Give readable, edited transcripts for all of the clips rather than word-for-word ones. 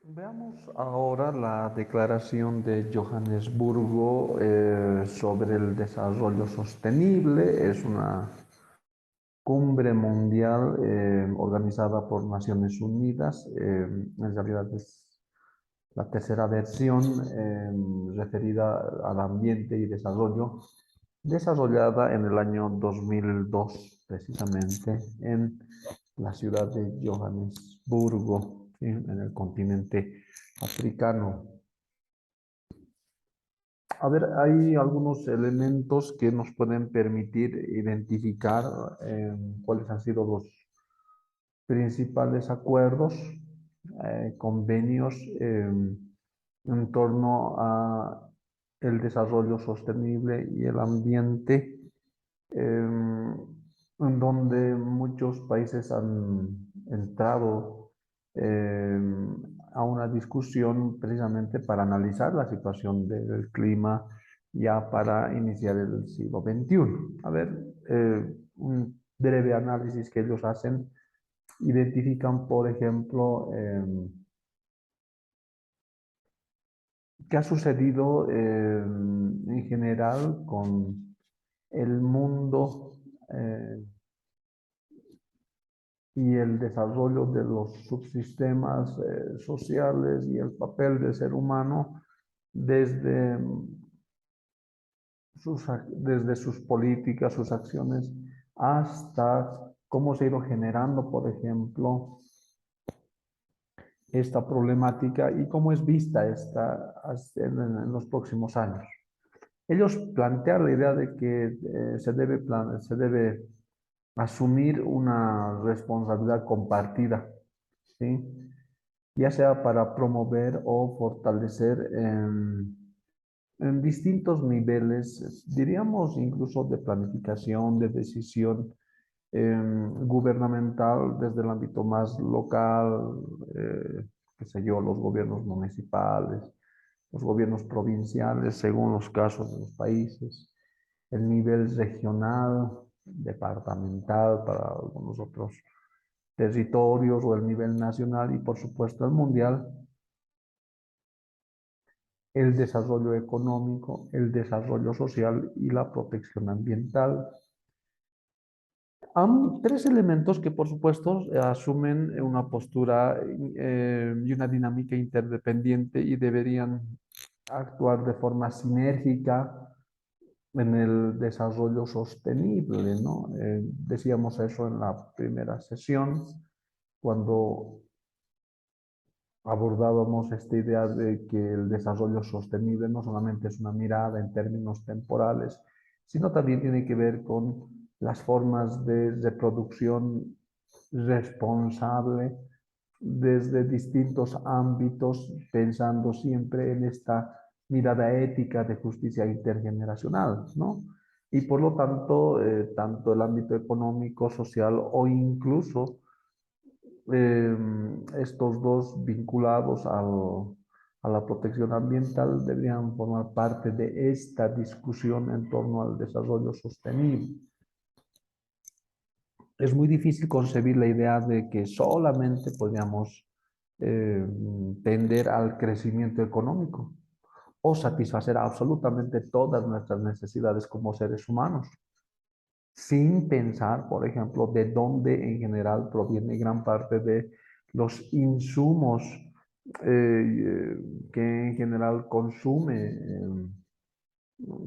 Veamos ahora la declaración de Johannesburgo sobre el desarrollo sostenible. Es una cumbre mundial organizada por Naciones Unidas. En realidad es la tercera versión referida al ambiente y desarrollo, desarrollada en el año 2002, precisamente en la ciudad de Johannesburgo, ¿sí? En el continente africano. A ver, hay algunos elementos que nos pueden permitir identificar cuáles han sido los principales acuerdos, convenios en torno a el desarrollo sostenible y el ambiente, en donde muchos países han entrado a una discusión precisamente para analizar la situación del clima ya para iniciar el siglo XXI. A ver, un breve análisis que ellos hacen identifican, por ejemplo, qué ha sucedido en general con el mundo y el desarrollo de los subsistemas sociales y el papel del ser humano desde desde sus políticas, sus acciones, hasta cómo se ha ido generando, por ejemplo, esta problemática y cómo es vista esta en los próximos años. Ellos plantean la idea de que se debe asumir una responsabilidad compartida, ¿sí? Ya sea para promover o fortalecer en distintos niveles, diríamos incluso de planificación, de decisión gubernamental, desde el ámbito más local, qué sé yo, los gobiernos municipales, los gobiernos provinciales, según los casos de los países, el nivel regional, departamental para algunos otros territorios o el nivel nacional y por supuesto el mundial, el desarrollo económico, el desarrollo social y la protección ambiental. Hay tres elementos que, por supuesto, asumen una postura y una dinámica interdependiente y deberían actuar de forma sinérgica en el desarrollo sostenible, ¿no? Decíamos eso en la primera sesión, cuando abordábamos esta idea de que el desarrollo sostenible no solamente es una mirada en términos temporales, sino también tiene que ver con las formas de reproducción responsable desde distintos ámbitos, pensando siempre en esta mirada ética de justicia intergeneracional, ¿no? Y por lo tanto, tanto el ámbito económico, social o incluso estos dos vinculados a la protección ambiental deberían formar parte de esta discusión en torno al desarrollo sostenible. Es muy difícil concebir la idea de que solamente podríamos eh, tender al crecimiento económico o satisfacer absolutamente todas nuestras necesidades como seres humanos, sin pensar, por ejemplo, de dónde en general proviene gran parte de los insumos que en general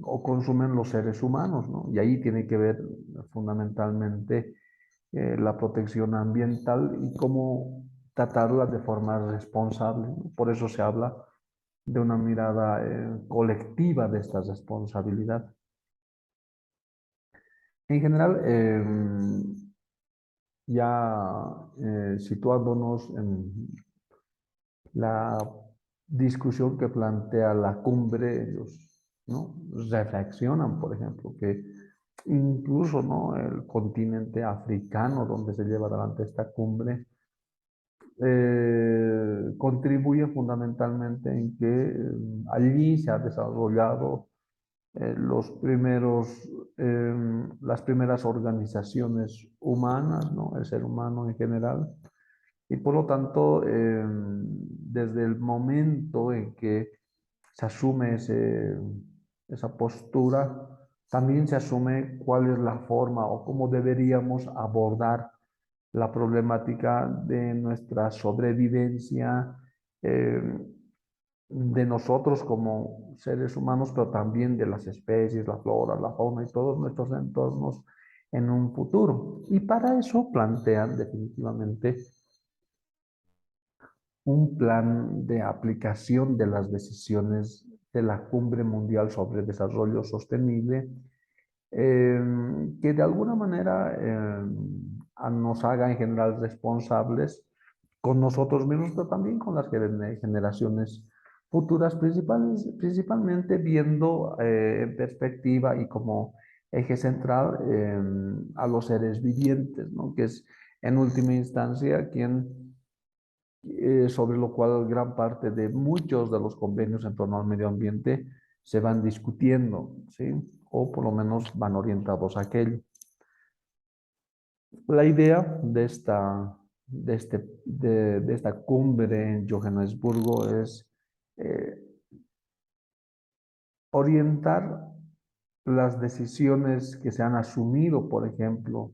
o consumen los seres humanos, ¿no? Y ahí tiene que ver fundamentalmente la protección ambiental y cómo tratarla de forma responsable, ¿no? Por eso se habla de una mirada colectiva de esta responsabilidad. En general, ya situándonos en la discusión que plantea la cumbre, ellos, ¿no? Reflexionan, por ejemplo, que incluso, ¿no? El continente africano donde se lleva adelante esta cumbre contribuye fundamentalmente en que allí se ha desarrollado las primeras organizaciones humanas, ¿no? El ser humano en general, y por lo tanto desde el momento en que se asume esa postura, también se asume cuál es la forma o cómo deberíamos abordar la problemática de nuestra sobrevivencia, eh, de nosotros como seres humanos, pero también de las especies, la flora, la fauna y todos nuestros entornos en un futuro. Y para eso plantean definitivamente un plan de aplicación de las decisiones de la Cumbre Mundial sobre Desarrollo Sostenible, que de alguna manera nos haga en general responsables con nosotros mismos, pero también con las generaciones futuras, principalmente viendo en perspectiva y como eje central a los seres vivientes, ¿no? Que es en última instancia quien, sobre lo cual gran parte de muchos de los convenios en torno al medio ambiente se van discutiendo, ¿sí? O por lo menos van orientados a aquello. La idea de esta cumbre en Johannesburgo es eh, orientar las decisiones que se han asumido, por ejemplo,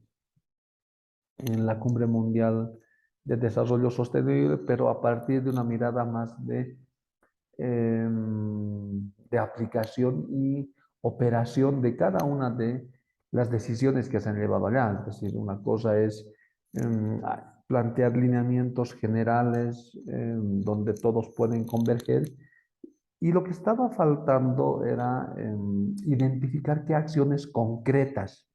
en la Cumbre Mundial de Desarrollo Sostenible, pero a partir de una mirada más de aplicación y operación de cada una de las decisiones que se han llevado allá. Es decir, una cosa es plantear lineamientos generales donde todos pueden converger, y lo que estaba faltando era identificar qué acciones concretas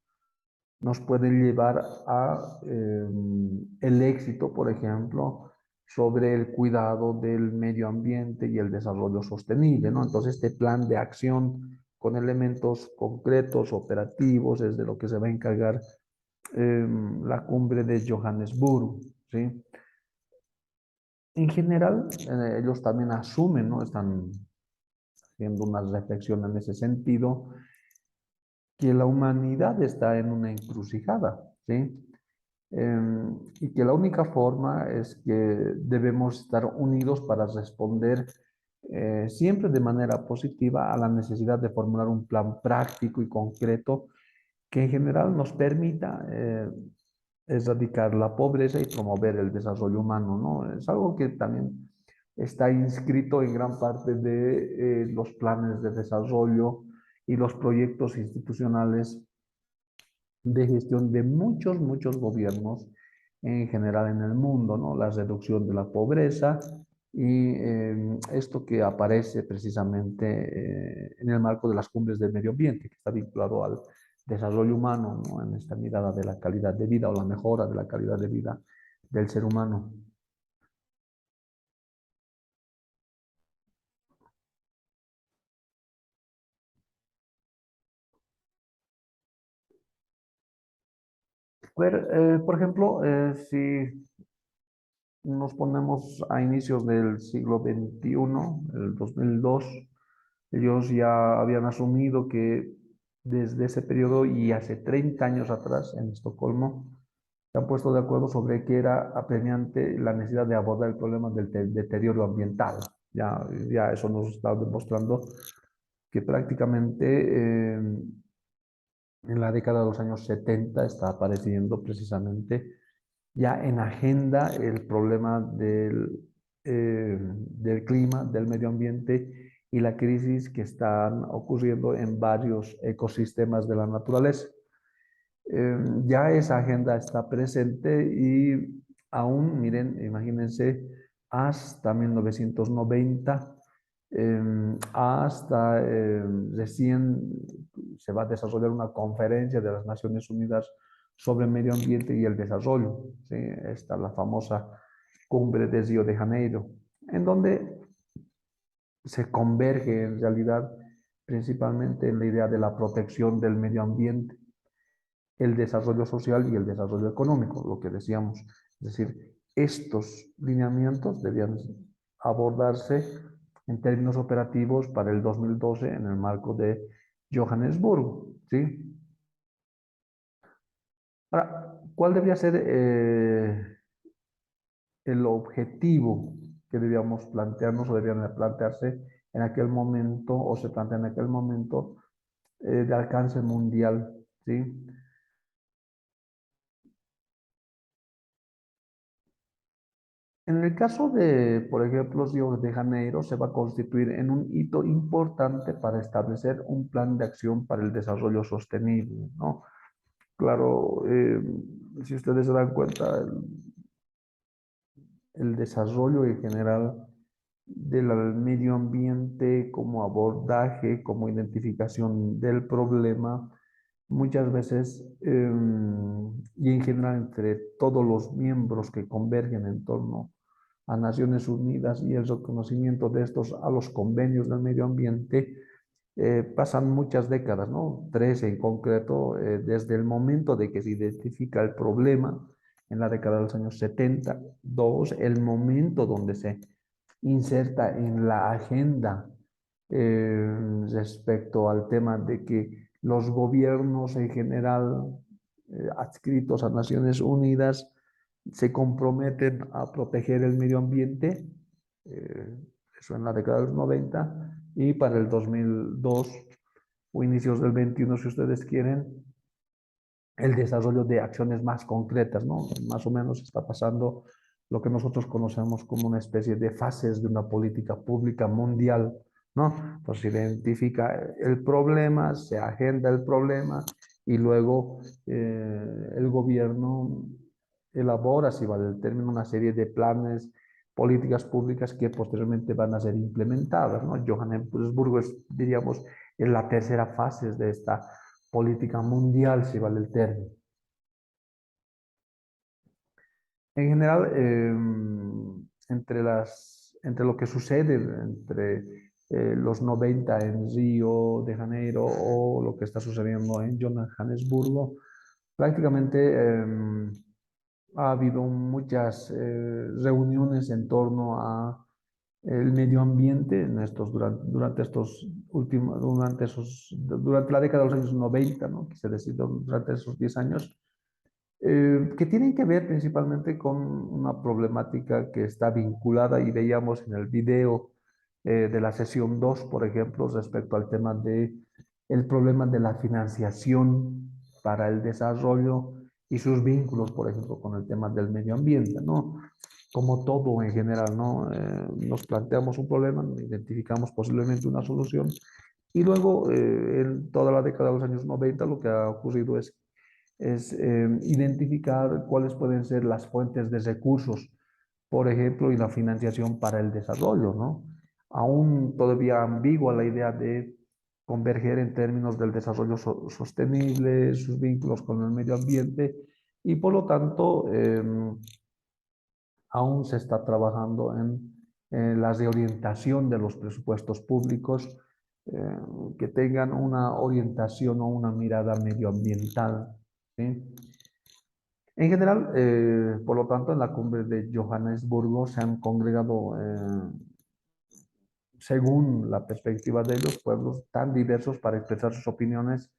nos pueden llevar a el éxito, por ejemplo, sobre el cuidado del medio ambiente y el desarrollo sostenible, ¿no? Entonces, este plan de acción con elementos concretos, operativos, es de lo que se va a encargar la cumbre de Johannesburgo, ¿sí? En general, ellos también asumen, ¿no? Están haciendo una reflexión en ese sentido, que la humanidad está en una encrucijada, ¿sí? Y que la única forma es que debemos estar unidos para responder siempre de manera positiva a la necesidad de formular un plan práctico y concreto que en general nos permita erradicar la pobreza y promover el desarrollo humano, ¿no? Es algo que también está inscrito en gran parte de los planes de desarrollo y los proyectos institucionales de gestión de muchos gobiernos en general en el mundo, ¿no? La reducción de la pobreza y esto que aparece precisamente en el marco de las cumbres del medio ambiente, que está vinculado al desarrollo humano, ¿no? En esta mirada de la calidad de vida o la mejora de la calidad de vida del ser humano. Por ejemplo, si nos ponemos a inicios del siglo XXI, el 2002, ellos ya habían asumido que desde ese periodo y hace 30 años atrás en Estocolmo se han puesto de acuerdo sobre que era apremiante la necesidad de abordar el problema del deterioro ambiental. Ya eso nos está demostrando que prácticamente en la década de los años 70 está apareciendo precisamente ya en agenda el problema del clima, del medio ambiente y la crisis que están ocurriendo en varios ecosistemas de la naturaleza. Ya esa agenda está presente y aún, miren, imagínense, hasta 1990, hasta recién se va a desarrollar una conferencia de las Naciones Unidas sobre medio ambiente y el desarrollo, ¿sí? Está la famosa cumbre de Río de Janeiro, en donde se converge en realidad principalmente en la idea de la protección del medio ambiente, el desarrollo social y el desarrollo económico, lo que decíamos. Es decir, estos lineamientos debían abordarse en términos operativos para el 2012 en el marco de Johannesburgo, ¿sí? Ahora, ¿cuál debería ser el objetivo? que debíamos plantearnos o debían de plantearse en aquel momento o se plantean en aquel momento de alcance mundial, ¿sí? En el caso de, por ejemplo, Río de Janeiro, se va a constituir en un hito importante para establecer un plan de acción para el desarrollo sostenible, ¿no? Claro, si ustedes se dan cuenta, el desarrollo en general del medio ambiente como abordaje, como identificación del problema, muchas veces y en general entre todos los miembros que convergen en torno a Naciones Unidas y el reconocimiento de estos a los convenios del medio ambiente, pasan muchas décadas, ¿no? 13 en concreto, desde el momento de que se identifica el problema en la década de los años 70, dos, el momento donde se inserta en la agenda respecto al tema de que los gobiernos en general adscritos a Naciones Unidas se comprometen a proteger el medio ambiente, eh, eso en la década de los 90, y para el 2002 o inicios del 21, si ustedes quieren, el desarrollo de acciones más concretas, ¿no? Más o menos está pasando lo que nosotros conocemos como una especie de fases de una política pública mundial, ¿no? Pues se identifica el problema, se agenda el problema y luego el gobierno elabora, si vale el término, una serie de planes, políticas públicas que posteriormente van a ser implementadas, ¿no? Johannesburgo es, diríamos, en la tercera fase de esta política mundial, si vale el término. En general, entre lo que sucede entre los 90 en Río de Janeiro o lo que está sucediendo en Johannesburgo, prácticamente ha habido muchas reuniones en torno a el medio ambiente en estos, durante estos últimos, durante la década de los años 90, ¿no? Quise decir, durante esos 10 años, que tienen que ver principalmente con una problemática que está vinculada y veíamos en el video de la sesión 2, por ejemplo, respecto al tema de el problema de la financiación para el desarrollo y sus vínculos, por ejemplo, con el tema del medio ambiente, ¿no? Como todo en general, ¿no? Nos planteamos un problema, identificamos posiblemente una solución y luego en toda la década de los años 90 lo que ha ocurrido es identificar cuáles pueden ser las fuentes de recursos, por ejemplo, y la financiación para el desarrollo, ¿no? Aún todavía ambigua la idea de converger en términos del desarrollo sostenible, sus vínculos con el medio ambiente, y por lo tanto, aún se está trabajando en la reorientación de los presupuestos públicos eh, que tengan una orientación o una mirada medioambiental, ¿sí? En general, por lo tanto, en la cumbre de Johannesburgo se han congregado, según la perspectiva de los pueblos, tan diversos para expresar sus opiniones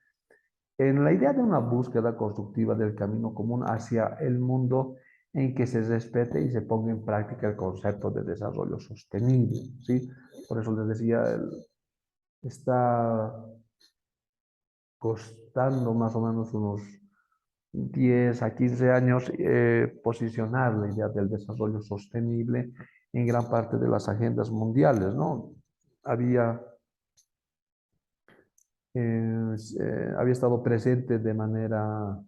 en la idea de una búsqueda constructiva del camino común hacia el mundo en que se respete y se ponga en práctica el concepto de desarrollo sostenible, ¿sí? Por eso les decía, está costando más o menos unos 10 a 15 años posicionar la idea del desarrollo sostenible en gran parte de las agendas mundiales, ¿no? Había, había estado presente de manera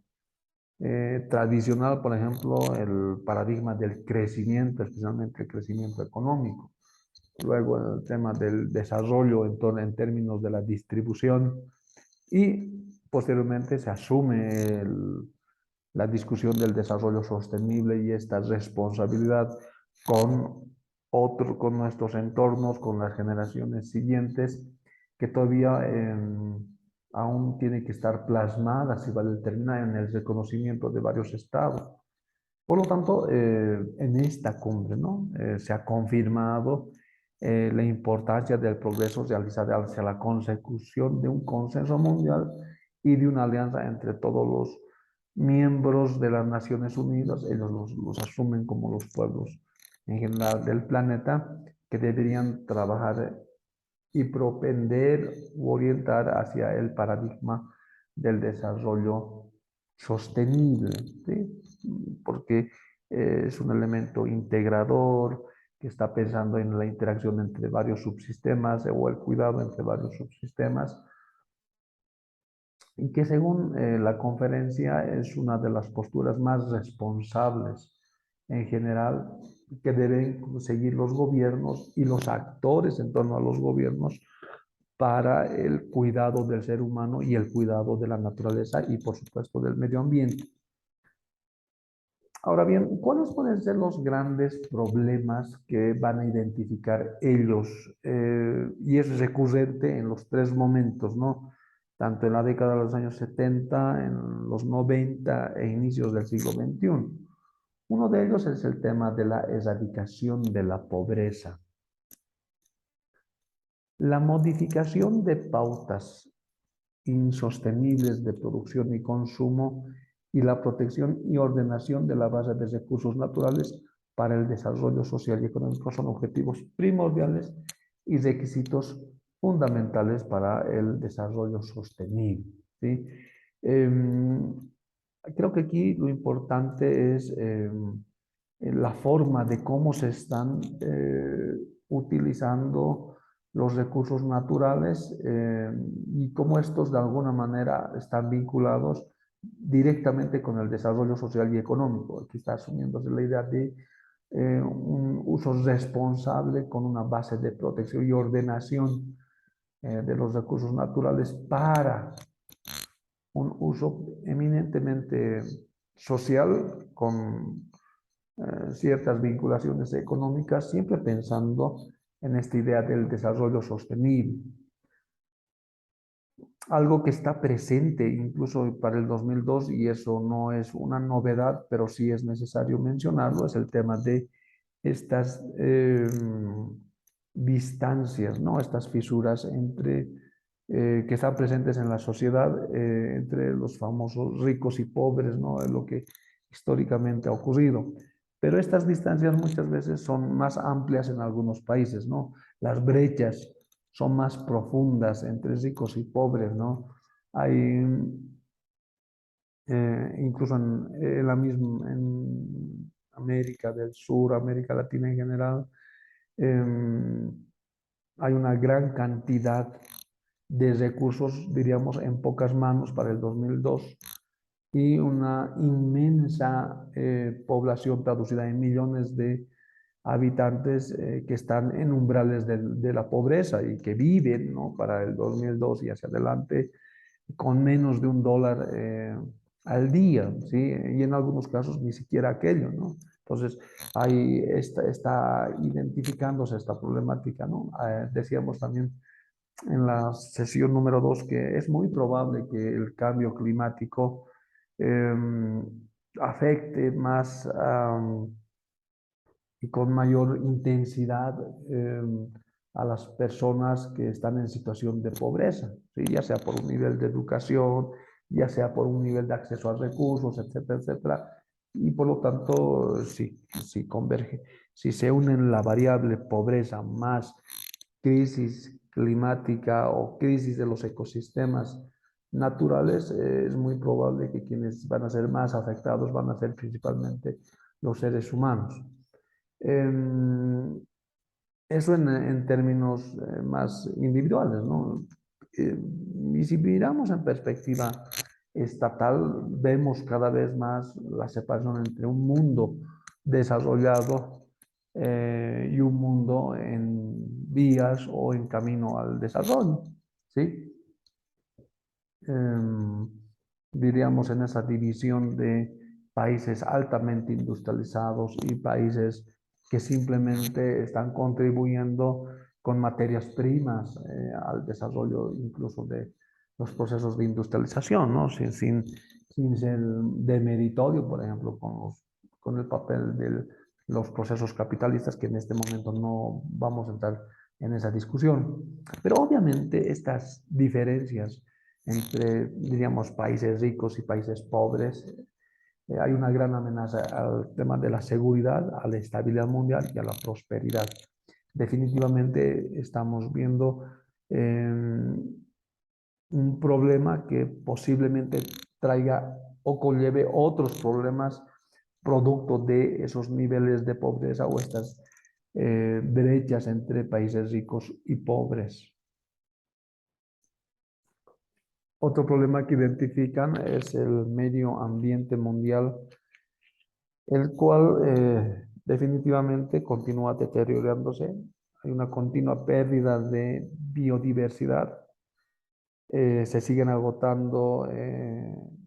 tradicional, por ejemplo, el paradigma del crecimiento, especialmente el crecimiento económico. Luego el tema del desarrollo en términos de la distribución y posteriormente se asume la discusión del desarrollo sostenible y esta responsabilidad con nuestros entornos, con las generaciones siguientes, que todavía aún tiene que estar plasmada, si vale el término, en el reconocimiento de varios estados. Por lo tanto, en esta cumbre, ¿no? Se ha confirmado la importancia del progreso realizado hacia la consecución de un consenso mundial y de una alianza entre todos los miembros de las Naciones Unidas. Ellos los asumen como los pueblos en general del planeta que deberían trabajar y propender u orientar hacia el paradigma del desarrollo sostenible, ¿sí? Porque es un elemento integrador que está pensando en la interacción entre varios subsistemas o el cuidado entre varios subsistemas y que según la conferencia es una de las posturas más responsables en general que deben seguir los gobiernos y los actores en torno a los gobiernos para el cuidado del ser humano y el cuidado de la naturaleza y por supuesto del medio ambiente. Ahora bien, ¿cuáles pueden ser los grandes problemas que van a identificar ellos? Y es recurrente en los tres momentos, ¿no? Tanto en la década de los años 70, en los 90 e inicios del siglo XXI. Uno de ellos es el tema de la erradicación de la pobreza. La modificación de pautas insostenibles de producción y consumo y la protección y ordenación de la base de recursos naturales para el desarrollo social y económico son objetivos primordiales y requisitos fundamentales para el desarrollo sostenible, ¿sí? Creo que aquí lo importante es la forma de cómo se están utilizando los recursos naturales y cómo estos de alguna manera están vinculados directamente con el desarrollo social y económico. Aquí está asumiéndose la idea de un uso responsable con una base de protección y ordenación de los recursos naturales para un uso eminentemente social con ciertas vinculaciones económicas, siempre pensando en esta idea del desarrollo sostenible. Algo que está presente incluso para el 2002, y eso no es una novedad, pero sí es necesario mencionarlo, es el tema de estas distancias, ¿no? Estas fisuras entre, que están presentes en la sociedad, entre los famosos ricos y pobres, ¿no? Es lo que históricamente ha ocurrido. Pero estas distancias muchas veces son más amplias en algunos países, ¿no? Las brechas son más profundas entre ricos y pobres, ¿no? Hay incluso en la misma, en América del Sur, América Latina en general, eh, hay una gran cantidad de recursos, diríamos, en pocas manos para el 2002 y una inmensa población traducida en millones de habitantes que están en umbrales de la pobreza y que viven, ¿no? Para el 2002 y hacia adelante con menos de $1 al día, ¿sí? Y en algunos casos ni siquiera aquello, ¿no? Entonces, ahí está identificándose esta problemática, ¿no? Decíamos también en la sesión número 2 que es muy probable que el cambio climático eh, afecte más y con mayor intensidad a las personas que están en situación de pobreza, ¿sí? Ya sea por un nivel de educación, ya sea por un nivel de acceso a recursos, etcétera, etcétera. Y por lo tanto, sí converge. Si se unen la variable pobreza más crisis climática o crisis de los ecosistemas naturales, es muy probable que quienes van a ser más afectados van a ser principalmente los seres humanos. Eso en términos más individuales, ¿no? Y si miramos en perspectiva estatal, vemos cada vez más la separación entre un mundo desarrollado y un mundo en vías o en camino al desarrollo, ¿sí? Em, Diríamos en esa división de países altamente industrializados y países que simplemente están contribuyendo con materias primas al desarrollo incluso de los procesos de industrialización, ¿no? Sin ser demeritorio, por ejemplo, con el papel de los procesos capitalistas, que en este momento no vamos a entrar en esa discusión. Pero obviamente estas diferencias entre, diríamos, países ricos y países pobres hay una gran amenaza al tema de la seguridad, a la estabilidad mundial y a la prosperidad. Definitivamente estamos viendo un problema que posiblemente traiga o conlleve otros problemas producto de esos niveles de pobreza o estas brechas entre países ricos y pobres. Otro problema que identifican es el medio ambiente mundial, el cual definitivamente continúa deteriorándose. Hay una continua pérdida de biodiversidad. Se siguen agotando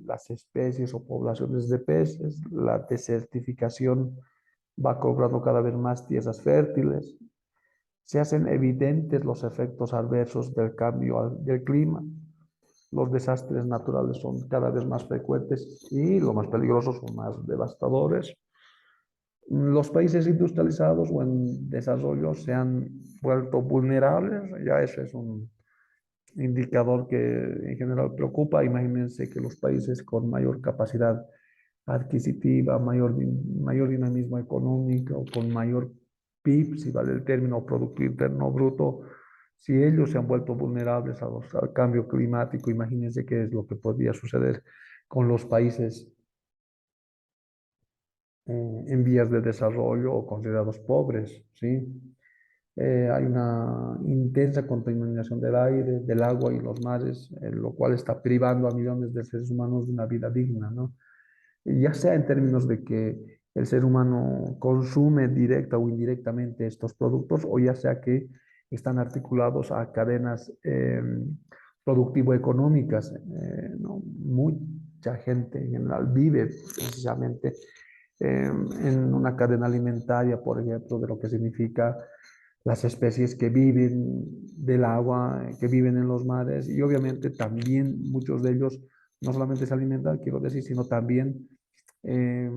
las especies o poblaciones de peces. La desertificación va cobrando cada vez más tierras fértiles. Se hacen evidentes los efectos adversos del cambio del clima. Los desastres naturales son cada vez más frecuentes y lo más peligrosos son más devastadores. Los países industrializados o en desarrollo se han vuelto vulnerables, ya eso es un indicador que en general preocupa. Imagínense que los países con mayor capacidad adquisitiva, mayor dinamismo económico, con mayor PIB, si vale el término, Producto Interno Bruto, si ellos se han vuelto vulnerables al cambio climático, imagínense qué es lo que podría suceder con los países en vías de desarrollo o considerados pobres, ¿sí? Hay una intensa contaminación del aire, del agua y los mares, lo cual está privando a millones de seres humanos de una vida digna, ¿no? Ya sea en términos de que el ser humano consume directa o indirectamente estos productos, o ya sea que están articulados a cadenas productivo-económicas, ¿no? Mucha gente en general vive precisamente en una cadena alimentaria, por ejemplo, de lo que significa las especies que viven del agua, que viven en los mares, y obviamente también muchos de ellos no solamente se alimentan, quiero decir, sino también eh,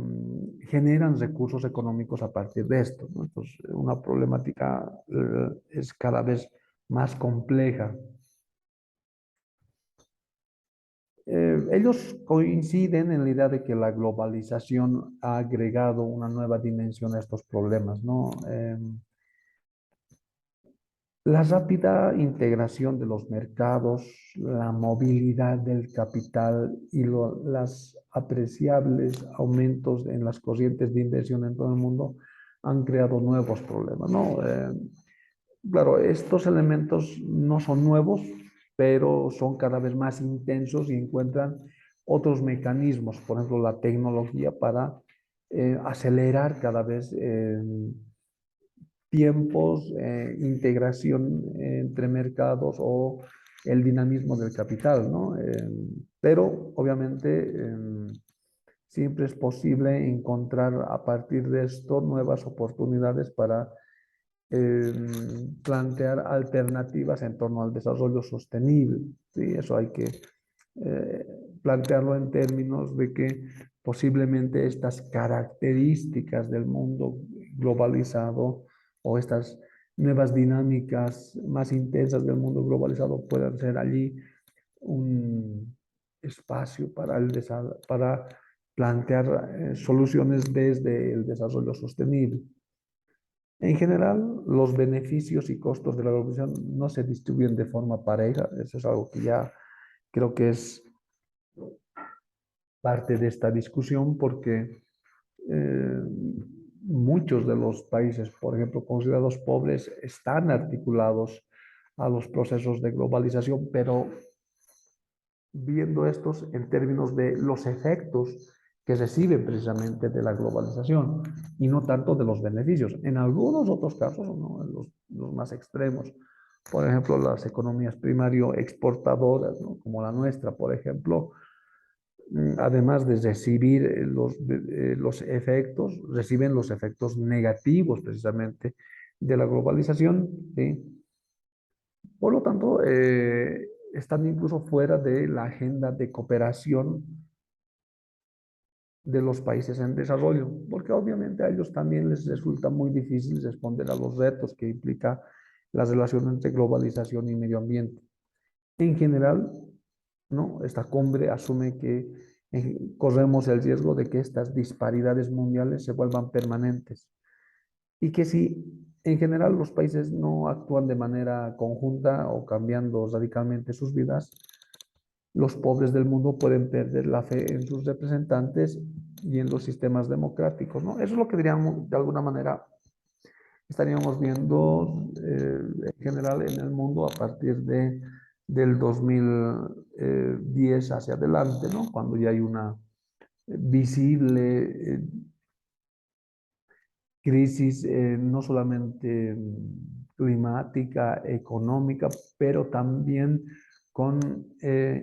generan recursos económicos a partir de esto, ¿no? Entonces, una problemática es cada vez más compleja. Ellos coinciden en la idea de que la globalización ha agregado una nueva dimensión a estos problemas, ¿no? La rápida integración de los mercados, la movilidad del capital y las apreciables aumentos en las corrientes de inversión en todo el mundo han creado nuevos problemas, ¿no? Claro, estos elementos no son nuevos, pero son cada vez más intensos y encuentran otros mecanismos, por ejemplo, la tecnología para acelerar cada vez tiempos, integración entre mercados o el dinamismo del capital, ¿no? Pero obviamente siempre es posible encontrar a partir de esto nuevas oportunidades para eh, plantear alternativas en torno al desarrollo sostenible. ¿Sí? Eso hay que eh, plantearlo en términos de que posiblemente estas características del mundo globalizado o estas nuevas dinámicas más intensas del mundo globalizado puedan ser allí un espacio para plantear soluciones desde el desarrollo sostenible. En general, los beneficios y costos de la globalización no se distribuyen de forma pareja. Eso es algo que ya creo que es parte de esta discusión porque eh, muchos de los países, por ejemplo, considerados pobres, están articulados a los procesos de globalización, pero viendo estos en términos de los efectos que reciben precisamente de la globalización y no tanto de los beneficios. En algunos otros casos, ¿no? Los más extremos, por ejemplo, las economías primario exportadoras, ¿no? Como la nuestra, por ejemplo, además de recibir los efectos, reciben los efectos negativos precisamente de la globalización, ¿sí? Por lo tanto, están incluso fuera de la agenda de cooperación de los países en desarrollo, porque obviamente a ellos también les resulta muy difícil responder a los retos que implica la relación entre globalización y medio ambiente. En general, ¿no? Esta cumbre asume que corremos el riesgo de que estas disparidades mundiales se vuelvan permanentes y que si en general los países no actúan de manera conjunta o cambiando radicalmente sus vidas, los pobres del mundo pueden perder la fe en sus representantes y en los sistemas democráticos, ¿no? Eso es lo que diríamos, de alguna manera, estaríamos viendo en general en el mundo a partir del 2010 hacia adelante, ¿no? Cuando ya hay una visible crisis no solamente climática, económica, pero también con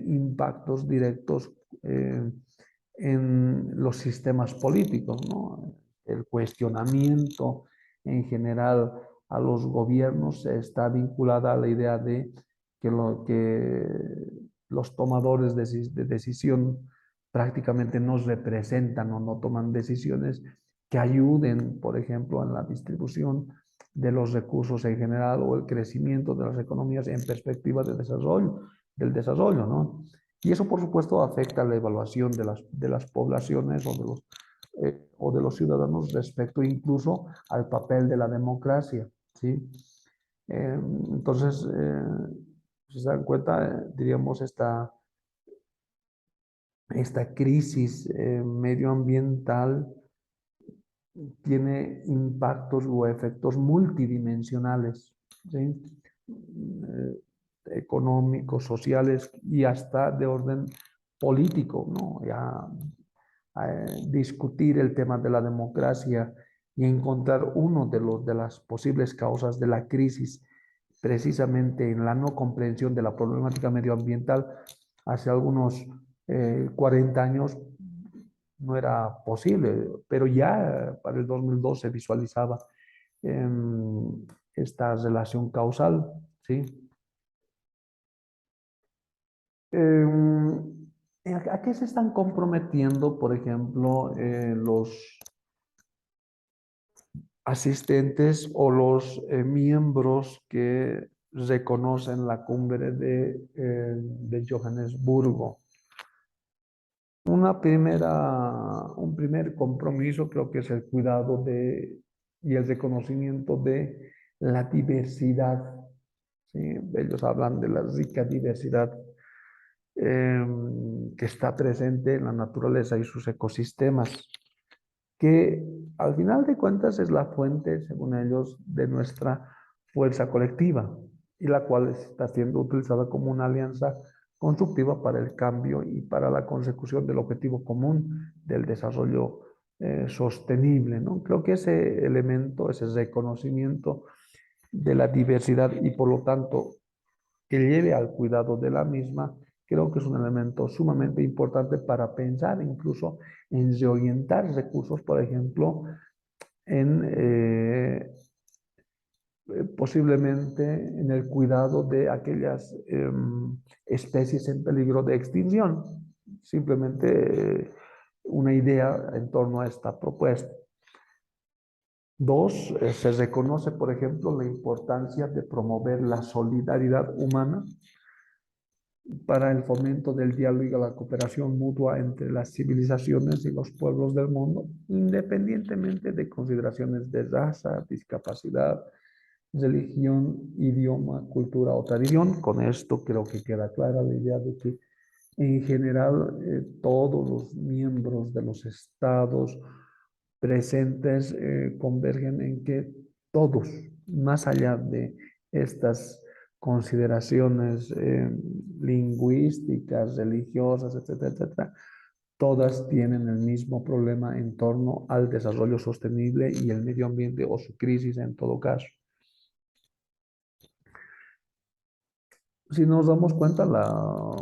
impactos directos en los sistemas políticos, ¿no? El cuestionamiento en general a los gobiernos está vinculada a la idea de que los tomadores de decisión prácticamente no representan o no toman decisiones que ayuden, por ejemplo, en la distribución de los recursos en general o el crecimiento de las economías en perspectiva del desarrollo, ¿no? Y eso, por supuesto, afecta la evaluación de las poblaciones o de los ciudadanos respecto incluso al papel de la democracia, ¿sí? Entonces, si se dan cuenta, diríamos, esta crisis medioambiental tiene impactos o efectos multidimensionales, ¿sí? Económicos, sociales y hasta de orden político, ¿no? Ya discutir el tema de la democracia y encontrar uno de las posibles causas de la crisis precisamente en la no comprensión de la problemática medioambiental hace algunos 40 años no era posible, pero ya para el 2002 se visualizaba eh, esta relación causal, ¿sí? ¿A qué se están comprometiendo, por ejemplo, los asistentes o los miembros que reconocen la cumbre de Johannesburgo? Un primer compromiso creo que es el cuidado y el reconocimiento de la diversidad. ¿Sí? Ellos hablan de la rica diversidad que está presente en la naturaleza y sus ecosistemas, que al final de cuentas es la fuente, según ellos, de nuestra fuerza colectiva y la cual está siendo utilizada como una alianza constructiva para el cambio y para la consecución del objetivo común del desarrollo sostenible, ¿no? Creo que ese elemento, ese reconocimiento de la diversidad y por lo tanto que lleve al cuidado de la misma, creo que es un elemento sumamente importante para pensar incluso en reorientar recursos, por ejemplo, en posiblemente en el cuidado de aquellas especies en peligro de extinción. Simplemente una idea en torno a esta propuesta. Dos, se reconoce, por ejemplo, la importancia de promover la solidaridad humana para el fomento del diálogo y la cooperación mutua entre las civilizaciones y los pueblos del mundo, independientemente de consideraciones de raza, discapacidad, religión, idioma, cultura o tradición. Con esto creo que queda clara la idea de que en general todos los miembros de los estados presentes convergen en que todos, más allá de estas consideraciones lingüísticas, religiosas, etcétera, etcétera, todas tienen el mismo problema en torno al desarrollo sostenible y el medio ambiente o su crisis en todo caso. Si nos damos cuenta, la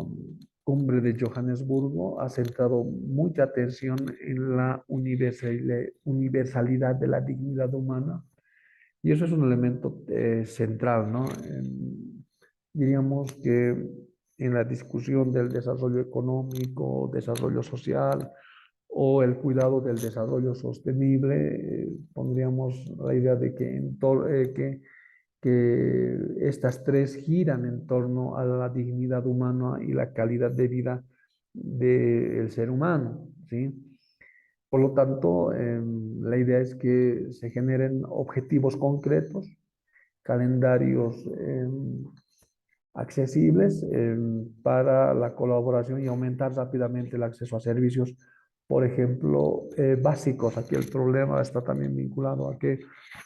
cumbre de Johannesburgo ha centrado mucha atención en la universalidad de la dignidad humana y eso es un elemento central, ¿no? Diríamos que en la discusión del desarrollo económico, desarrollo social o el cuidado del desarrollo sostenible, pondríamos la idea de que estas tres giran en torno a la dignidad humana y la calidad de vida del ser humano, ¿sí? Por lo tanto, la idea es que se generen objetivos concretos, calendarios accesibles para la colaboración y aumentar rápidamente el acceso a servicios, por ejemplo, básicos. Aquí el problema está también vinculado a que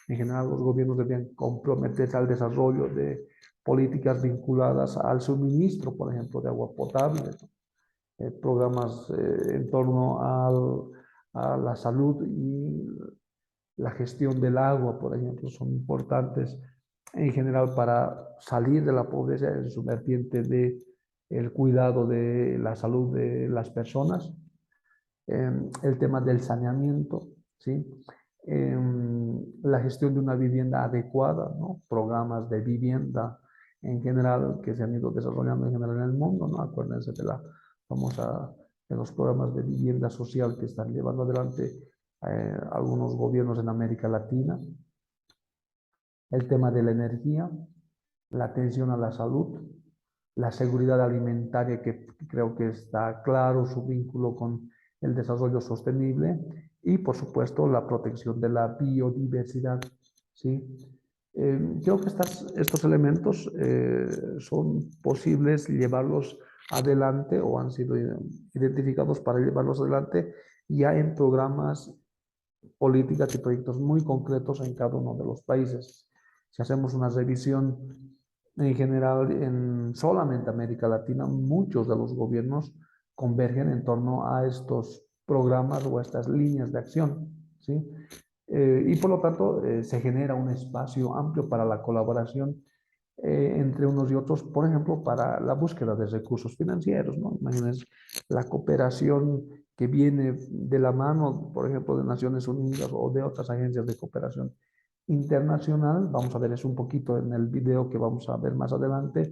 en general los gobiernos deben comprometerse al desarrollo de políticas vinculadas al suministro, por ejemplo, de agua potable, ¿no? Programas en torno a la salud y la gestión del agua, por ejemplo, son importantes en general para salir de la pobreza en su vertiente de el cuidado de la salud de las personas, el tema del saneamiento, ¿sí? La gestión de una vivienda adecuada, ¿no? Programas de vivienda en general que se han ido desarrollando en general en el mundo, ¿no? Acuérdense de la famosa, de los programas de vivienda social que están llevando adelante algunos gobiernos en América Latina, el tema de la energía, la atención a la salud, la seguridad alimentaria, que creo que está claro su vínculo con el desarrollo sostenible, y por supuesto la protección de la biodiversidad, ¿sí? Creo que estos elementos son posibles llevarlos adelante o han sido identificados para llevarlos adelante ya en programas, políticas y proyectos muy concretos en cada uno de los países. Si hacemos una revisión en general en solamente América Latina, muchos de los gobiernos convergen en torno a estos programas o a estas líneas de acción, ¿sí? Y por lo tanto se genera un espacio amplio para la colaboración entre unos y otros, por ejemplo, para la búsqueda de recursos financieros, ¿no? Imagínense la cooperación que viene de la mano, por ejemplo, de Naciones Unidas o de otras agencias de cooperación internacional. Vamos a ver eso un poquito en el video que vamos a ver más adelante.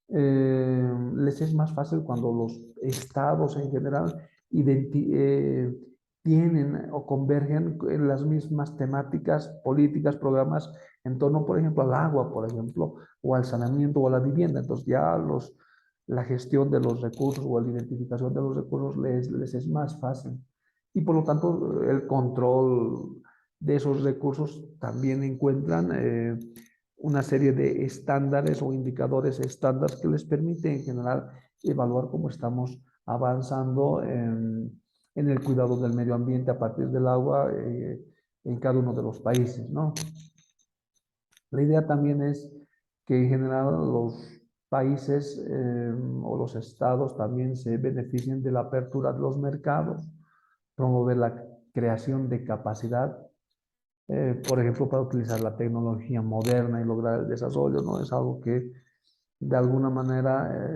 Les es más fácil cuando los estados en general tienen o convergen en las mismas temáticas, políticas, programas en torno, por ejemplo, al agua, por ejemplo, o al saneamiento o a la vivienda. Entonces ya la gestión de los recursos o la identificación de los recursos les es más fácil. Y por lo tanto, el control de esos recursos también encuentran una serie de estándares o indicadores estándar que les permite en general evaluar cómo estamos avanzando en el cuidado del medio ambiente a partir del agua en cada uno de los países, ¿no? La idea también es que en general los países o los estados también se beneficien de la apertura de los mercados, promover la creación de capacidad, por ejemplo, para utilizar la tecnología moderna y lograr el desarrollo, ¿no? Es algo que de alguna manera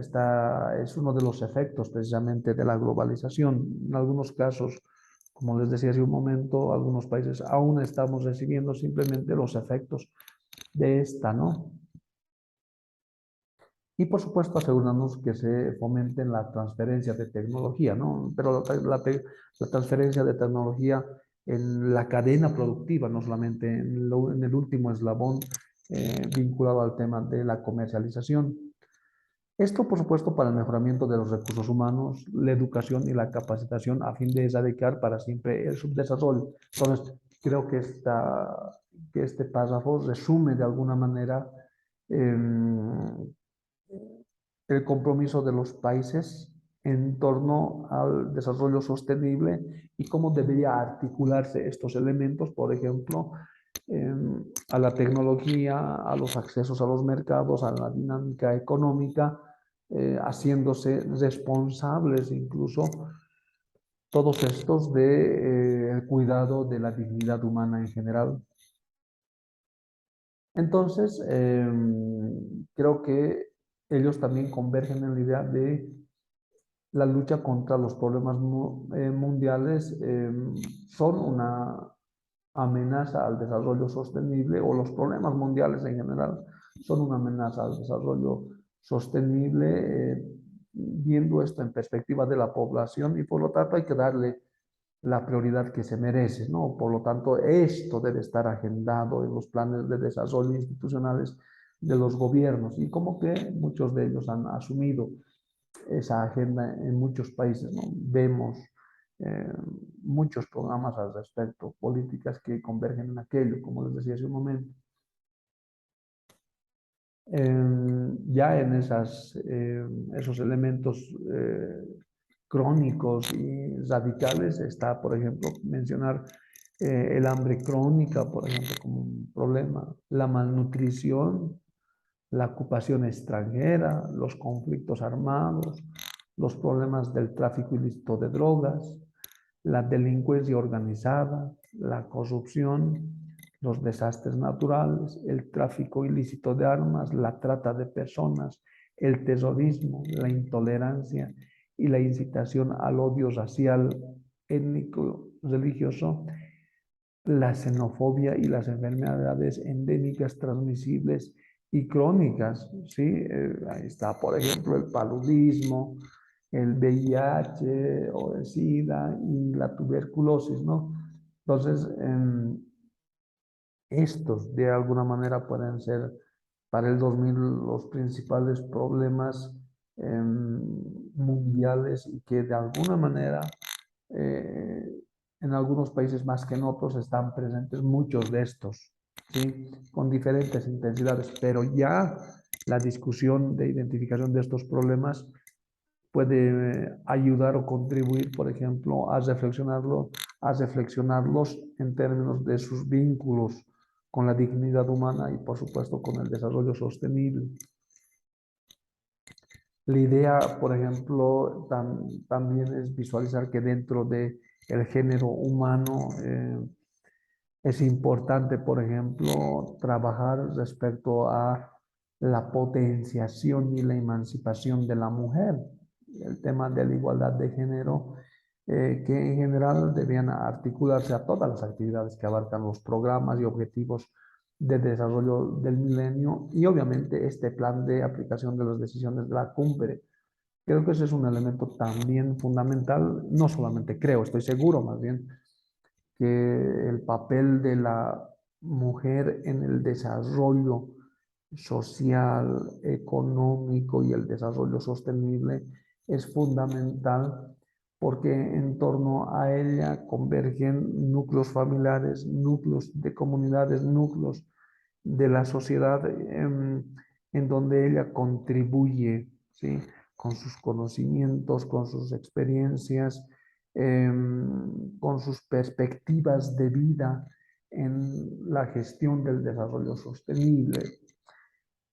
es uno de los efectos precisamente de la globalización. En algunos casos, como les decía hace un momento, algunos países aún estamos recibiendo simplemente los efectos de esta, ¿no? Y por supuesto asegurarnos que se fomente la transferencia de tecnología, ¿no? Pero la transferencia de tecnología en la cadena productiva, no solamente en el último eslabón vinculado al tema de la comercialización. Esto, por supuesto, para el mejoramiento de los recursos humanos, la educación y la capacitación a fin de erradicar para siempre el subdesarrollo. Entonces, creo que, que este párrafo resume de alguna manera eh, el compromiso de los países en torno al desarrollo sostenible y cómo debería articularse estos elementos, por ejemplo, eh, a la tecnología, a los accesos a los mercados, a la dinámica económica, haciéndose responsables incluso todos estos de el cuidado de la dignidad humana en general. Entonces, creo que ellos también convergen en la idea de la lucha contra los problemas mundiales son una amenaza al desarrollo sostenible, o los problemas mundiales en general son una amenaza al desarrollo sostenible, viendo esto en perspectiva de la población, y por lo tanto hay que darle la prioridad que se merece, ¿no? Por lo tanto, esto debe estar agendado en los planes de desarrollo institucionales de los gobiernos, y como que muchos de ellos han asumido esa agenda en muchos países, ¿no? Vemos eh, muchos programas al respecto, políticas que convergen en aquello, como les decía hace un momento. Ya en esos elementos crónicos y radicales está, por ejemplo, mencionar el hambre crónica, por ejemplo, como un problema, la malnutrición, la ocupación extranjera, los conflictos armados, los problemas del tráfico ilícito de drogas, la delincuencia organizada, la corrupción, los desastres naturales, el tráfico ilícito de armas, la trata de personas, el terrorismo, la intolerancia y la incitación al odio racial, étnico, religioso, la xenofobia y las enfermedades endémicas transmisibles y crónicas, ¿sí? Ahí está, por ejemplo, el paludismo, el VIH o el SIDA y la tuberculosis, ¿no? Entonces, estos de alguna manera pueden ser para el 2000 los principales problemas mundiales y que de alguna manera eh, en algunos países más que en otros están presentes muchos de estos, ¿sí? Con diferentes intensidades, pero ya la discusión de identificación de estos problemas puede ayudar o contribuir, por ejemplo, a reflexionarlos en términos de sus vínculos con la dignidad humana y, por supuesto, con el desarrollo sostenible. La idea, por ejemplo, también es visualizar que dentro del género humano es importante, por ejemplo, trabajar respecto a la potenciación y la emancipación de la mujer, el tema de la igualdad de género, que en general debían articularse a todas las actividades que abarcan los programas y objetivos de desarrollo del milenio y obviamente este plan de aplicación de las decisiones de la cumbre. Creo que ese es un elemento también fundamental, no solamente creo, estoy seguro más bien, que el papel de la mujer en el desarrollo social, económico y el desarrollo sostenible es fundamental porque en torno a ella convergen núcleos familiares, núcleos de comunidades, núcleos de la sociedad en donde ella contribuye, ¿sí? Con sus conocimientos, con sus experiencias, con sus perspectivas de vida en la gestión del desarrollo sostenible.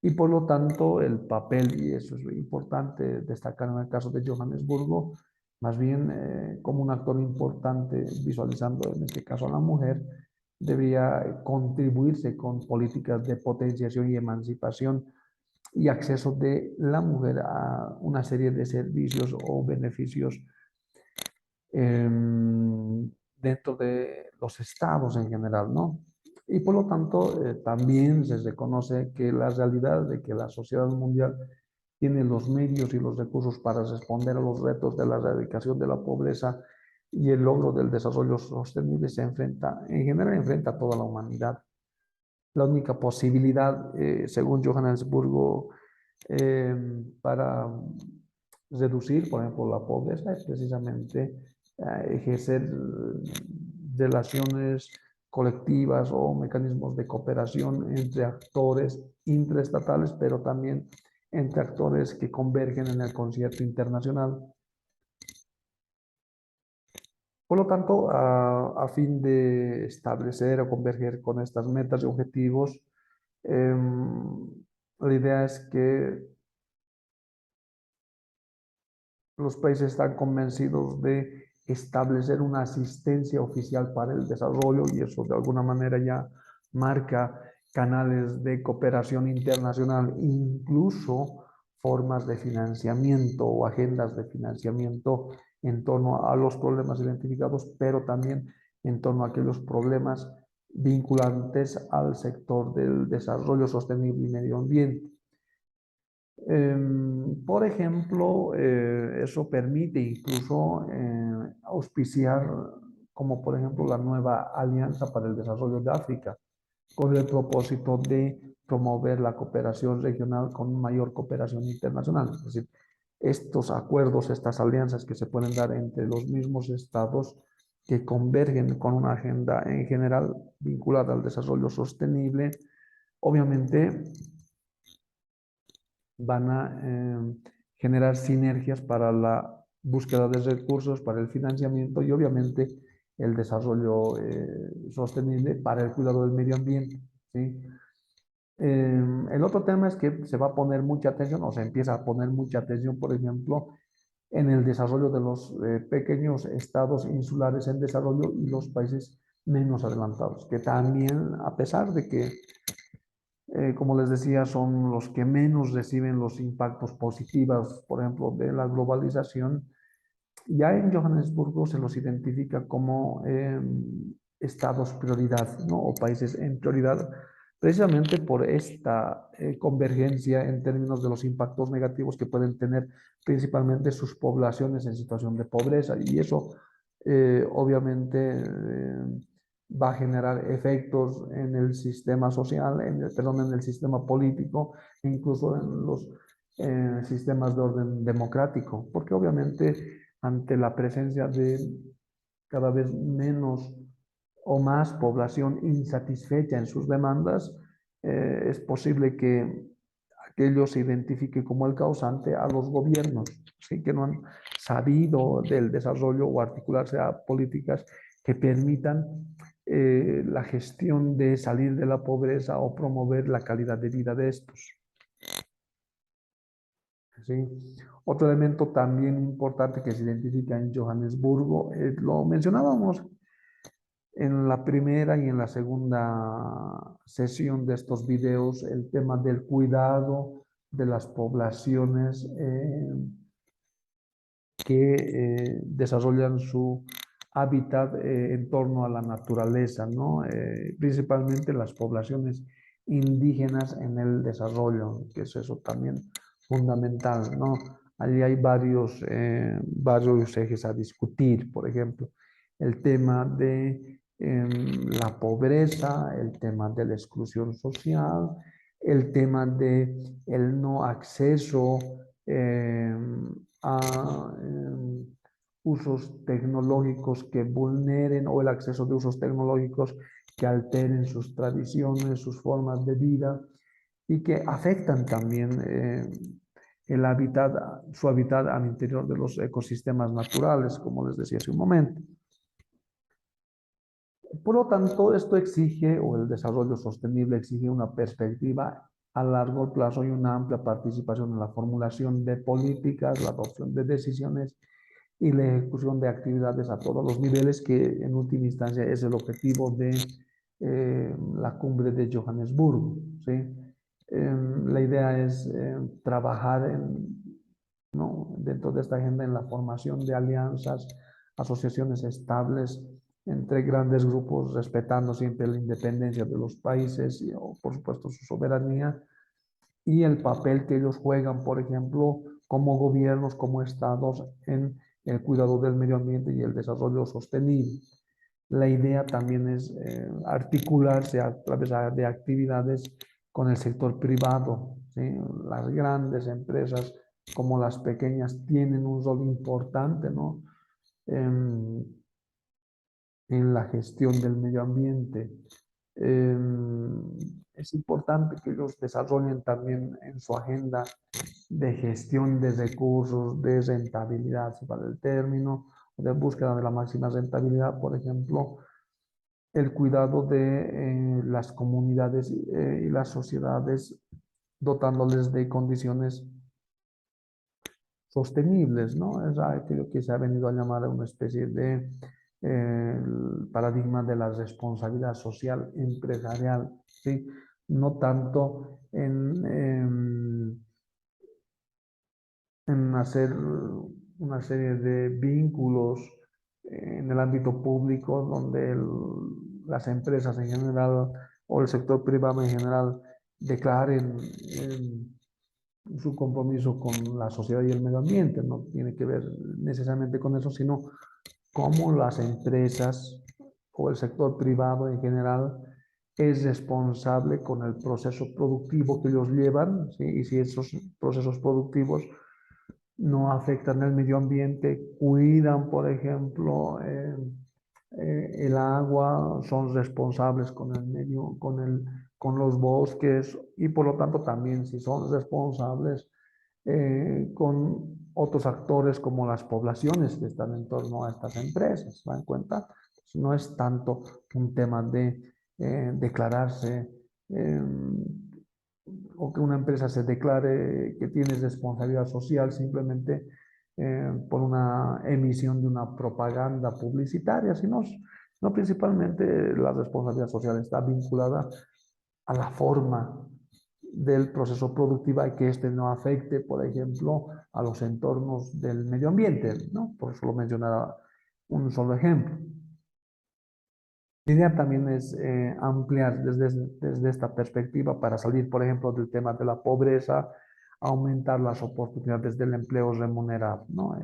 Y por lo tanto, el papel, y eso es importante destacar en el caso de Johannesburgo, más bien como un actor importante, visualizando en este caso a la mujer, debía contribuirse con políticas de potenciación y emancipación y acceso de la mujer a una serie de servicios o beneficios dentro de los estados en general, ¿no? Y por lo tanto, también se reconoce que la realidad de que la sociedad mundial tiene los medios y los recursos para responder a los retos de la erradicación de la pobreza y el logro del desarrollo sostenible se enfrenta, en general enfrenta a toda la humanidad. La única posibilidad, según Johannesburgo, eh, para reducir, por ejemplo, la pobreza es precisamente ejercer relaciones colectivas o mecanismos de cooperación entre actores intraestatales, pero también entre actores que convergen en el concierto internacional. Por lo tanto, a fin de establecer o converger con estas metas y objetivos, la idea es que los países están convencidos de establecer una asistencia oficial para el desarrollo y eso de alguna manera ya marca canales de cooperación internacional, incluso formas de financiamiento o agendas de financiamiento en torno a los problemas identificados, pero también en torno a aquellos problemas vinculantes al sector del desarrollo sostenible y medio ambiente. Por ejemplo, eso permite incluso auspiciar, como por ejemplo la nueva Alianza para el Desarrollo de África, con el propósito de promover la cooperación regional con mayor cooperación internacional. Es decir, estos acuerdos, estas alianzas que se pueden dar entre los mismos estados que convergen con una agenda en general vinculada al desarrollo sostenible, obviamente van a generar sinergias para la búsqueda de recursos, para el financiamiento y obviamente el desarrollo sostenible para el cuidado del medio ambiente, ¿sí? El otro tema es que se va a poner mucha atención o se empieza a poner mucha atención, por ejemplo, en el desarrollo de los pequeños estados insulares en desarrollo y los países menos adelantados, que también, a pesar de que, como les decía, son los que menos reciben los impactos positivos, por ejemplo, de la globalización, ya en Johannesburgo se los identifica como estados prioridad, ¿no? O países en prioridad, precisamente por esta convergencia en términos de los impactos negativos que pueden tener principalmente sus poblaciones en situación de pobreza. Y eso obviamente va a generar efectos en el sistema social, perdón, en el sistema político e incluso en los sistemas de orden democrático, porque obviamente ante la presencia de cada vez menos o más población insatisfecha en sus demandas, es posible que aquello se identifique como el causante a los gobiernos, ¿sí? Que no han sabido del desarrollo o articularse a políticas que permitan la gestión de salir de la pobreza o promover la calidad de vida de estos. ¿Sí? Otro elemento también importante que se identifica en Johannesburgo, lo mencionábamos en la primera y en la segunda sesión de estos videos, el tema del cuidado de las poblaciones que desarrollan su hábitat en torno a la naturaleza, ¿no? Principalmente las poblaciones indígenas en el desarrollo, que es eso también fundamental, ¿no? Allí hay varios ejes a discutir, por ejemplo, el tema de la pobreza, el tema de la exclusión social, el tema de el no acceso a usos tecnológicos que vulneren o el acceso de usos tecnológicos que alteren sus tradiciones, sus formas de vida y que afectan también el hábitat, su hábitat al interior de los ecosistemas naturales, como les decía hace un momento. Por lo tanto, esto exige, o el desarrollo sostenible exige una perspectiva a largo plazo y una amplia participación en la formulación de políticas, la adopción de decisiones y la ejecución de actividades a todos los niveles, que en última instancia es el objetivo de la cumbre de Johannesburgo, ¿sí? La idea es trabajar ¿no? dentro de esta agenda en la formación de alianzas, asociaciones estables entre grandes grupos, respetando siempre la independencia de los países y, o, por supuesto, su soberanía y el papel que ellos juegan, por ejemplo, como gobiernos, como estados en el cuidado del medio ambiente y el desarrollo sostenible. La idea también es articularse a través de actividades con el sector privado, ¿sí? Las grandes empresas como las pequeñas tienen un rol importante, ¿no? En la gestión del medio ambiente. Es importante que ellos desarrollen también en su agenda de gestión de recursos, de rentabilidad, si vale el término, de búsqueda de la máxima rentabilidad, por ejemplo, el cuidado de las comunidades y las sociedades, dotándoles de condiciones sostenibles, ¿no? Es aquello que se ha venido a llamar una especie de el paradigma de la responsabilidad social empresarial, ¿sí? No tanto en hacer una serie de vínculos en el ámbito público donde las empresas en general o el sector privado en general declaren su compromiso con la sociedad y el medio ambiente. No tiene que ver necesariamente con eso, sino cómo las empresas o el sector privado en general es responsable con el proceso productivo que ellos llevan, ¿sí? Y si esos procesos productivos no afectan el medio ambiente, cuidan, por ejemplo, el agua, son responsables con el medio, con los bosques y por lo tanto también si son responsables con otros actores como las poblaciones que están en torno a estas empresas. ¿Se dan cuenta? Pues no es tanto un tema de declararse eh, o que una empresa se declare que tiene responsabilidad social simplemente por una emisión de una propaganda publicitaria, sino no principalmente la responsabilidad social está vinculada a la forma del proceso productivo y que éste no afecte, por ejemplo, a los entornos del medio ambiente, ¿no? Por solo mencionar un solo ejemplo. La idea también es ampliar desde esta perspectiva para salir, por ejemplo, del tema de la pobreza, aumentar las oportunidades del empleo remunerado, ¿no?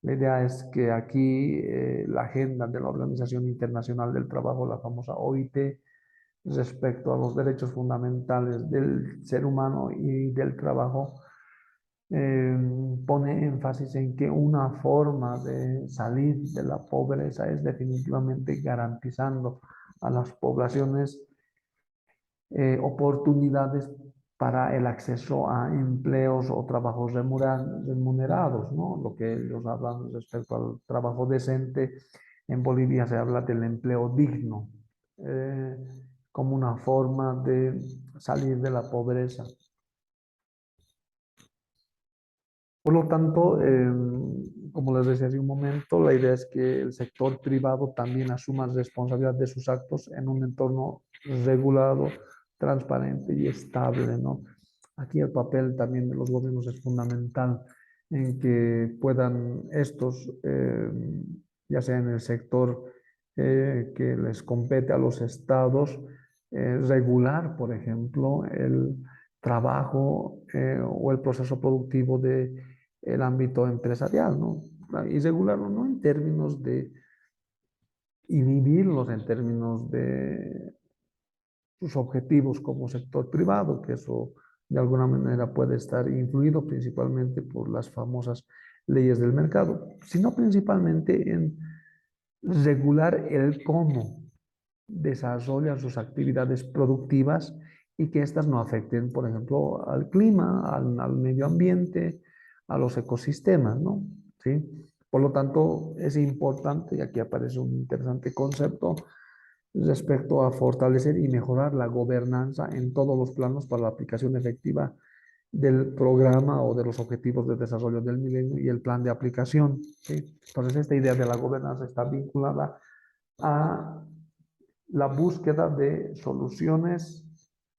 La idea es que aquí la agenda de la Organización Internacional del Trabajo, la famosa OIT, respecto a los derechos fundamentales del ser humano y del trabajo, eh, pone énfasis en que una forma de salir de la pobreza es definitivamente garantizando a las poblaciones oportunidades para el acceso a empleos o trabajos remunerados, ¿no? Lo que ellos hablan respecto al trabajo decente, en Bolivia se habla del empleo digno, eh, como una forma de salir de la pobreza. Por lo tanto, como les decía hace un momento, la idea es que el sector privado también asuma responsabilidad de sus actos en un entorno regulado, transparente y estable, ¿no? Aquí el papel también de los gobiernos es fundamental en que puedan estos, ya sea en el sector que les compete a los estados, regular, por ejemplo, el trabajo o el proceso productivo de el ámbito empresarial, ¿no? Y regularlo no en términos de inhibirlos, en términos de sus objetivos como sector privado, que eso de alguna manera puede estar influido principalmente por las famosas leyes del mercado, sino principalmente en regular el cómo desarrollan sus actividades productivas y que éstas no afecten, por ejemplo, al clima, al medio ambiente, a los ecosistemas, ¿no? ¿Sí? Por lo tanto, es importante, y aquí aparece un interesante concepto, respecto a fortalecer y mejorar la gobernanza en todos los planos para la aplicación efectiva del programa o de los objetivos de desarrollo del milenio y el plan de aplicación. ¿Sí? Entonces, esta idea de la gobernanza está vinculada a la búsqueda de soluciones,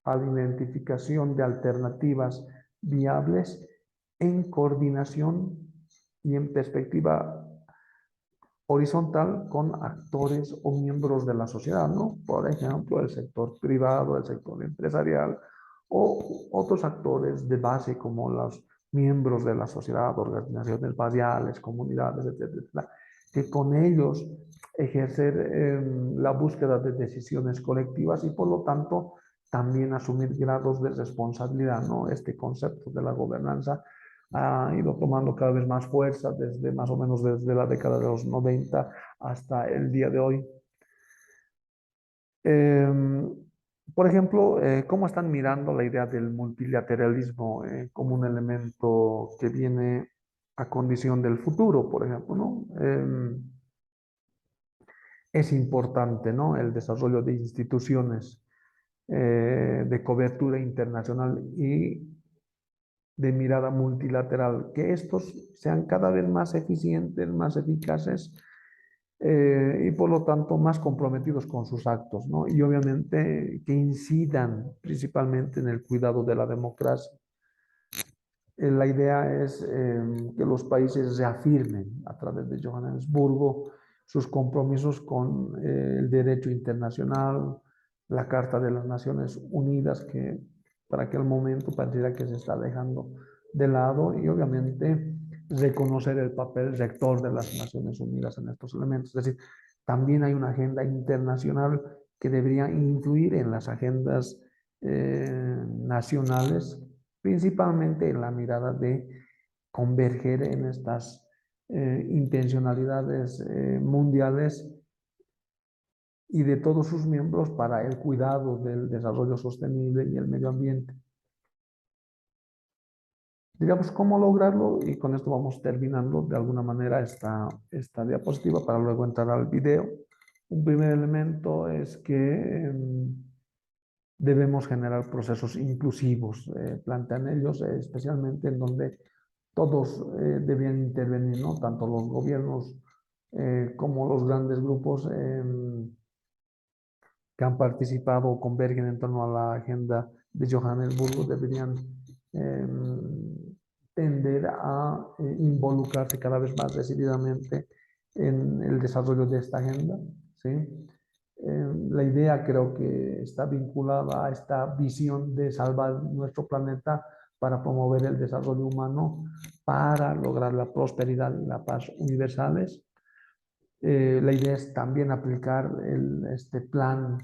a la identificación de alternativas viables en coordinación y en perspectiva horizontal con actores o miembros de la sociedad, ¿no? Por ejemplo, el sector privado, el sector empresarial o otros actores de base como los miembros de la sociedad, organizaciones barriales, comunidades, etcétera, que con ellos ejercer la búsqueda de decisiones colectivas y por lo tanto también asumir grados de responsabilidad, ¿no? Este concepto de la gobernanza ha ido tomando cada vez más fuerza desde más o menos desde la década de los 90 hasta el día de hoy. Eh, por ejemplo, ¿cómo están mirando la idea del multilateralismo como un elemento que viene a condición del futuro, por ejemplo, ¿no? Es importante, ¿no? El desarrollo de instituciones de cobertura internacional y de mirada multilateral, que estos sean cada vez más eficientes, más eficaces y por lo tanto más comprometidos con sus actos, ¿no? Y obviamente que incidan principalmente en el cuidado de la democracia. La idea es que los países reafirmen a través de Johannesburgo sus compromisos con el derecho internacional, la Carta de las Naciones Unidas, que para aquel momento pareciera que se está dejando de lado, y obviamente reconocer el papel rector de las Naciones Unidas en estos elementos. Es decir, también hay una agenda internacional que debería influir en las agendas nacionales principalmente en la mirada de converger en estas intencionalidades mundiales y de todos sus miembros para el cuidado del desarrollo sostenible y el medio ambiente. Digamos, cómo lograrlo, y con esto vamos terminando de alguna manera esta diapositiva para luego entrar al video. Un primer elemento es que debemos generar procesos inclusivos, plantean ellos, especialmente en donde todos debían intervenir, ¿no? Tanto los gobiernos como los grandes grupos que han participado o convergen en torno a la agenda de Johannesburgo deberían tender a involucrarse cada vez más decididamente en el desarrollo de esta agenda, ¿sí? La idea creo que está vinculada a esta visión de salvar nuestro planeta para promover el desarrollo humano, para lograr la prosperidad y la paz universales. La idea es también aplicar este plan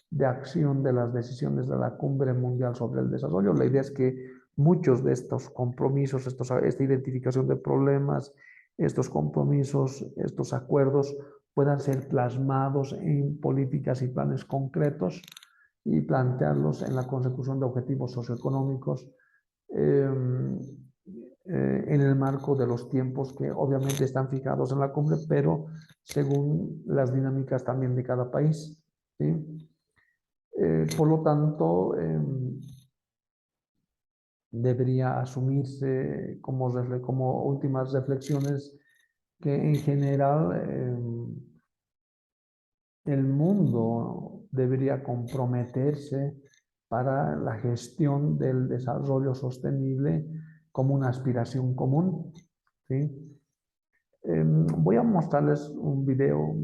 de acción de las decisiones de la Cumbre Mundial sobre el Desarrollo. La idea es que muchos de estos compromisos, esta identificación de problemas, estos compromisos, estos acuerdos puedan ser plasmados en políticas y planes concretos y plantearlos en la consecución de objetivos socioeconómicos en el marco de los tiempos que obviamente están fijados en la cumbre, pero según las dinámicas también de cada país, ¿sí? Por lo tanto, debería asumirse como últimas reflexiones que en general el mundo debería comprometerse para la gestión del desarrollo sostenible como una aspiración común, ¿sí? Voy a mostrarles un video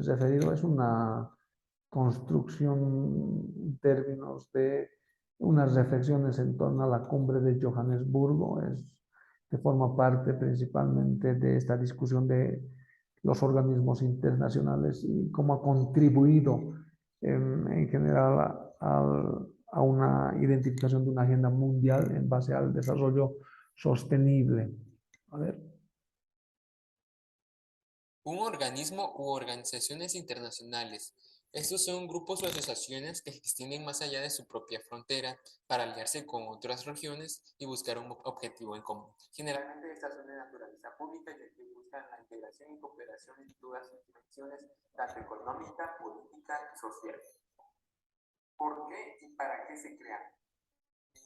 referido, es una construcción en términos de unas reflexiones en torno a la cumbre de Johannesburgo, que forma parte principalmente de esta discusión de los organismos internacionales y cómo ha contribuido en general a una identificación de una agenda mundial en base al desarrollo sostenible. A ver. Un organismo u organizaciones internacionales. Estos son grupos o asociaciones que se extienden más allá de su propia frontera para aliarse con otras regiones y buscar un objetivo en común. Generalmente estas son de naturaleza pública ya que buscan la integración y cooperación en todas sus dimensiones, tanto económica, política y social. ¿Por qué y para qué se crean?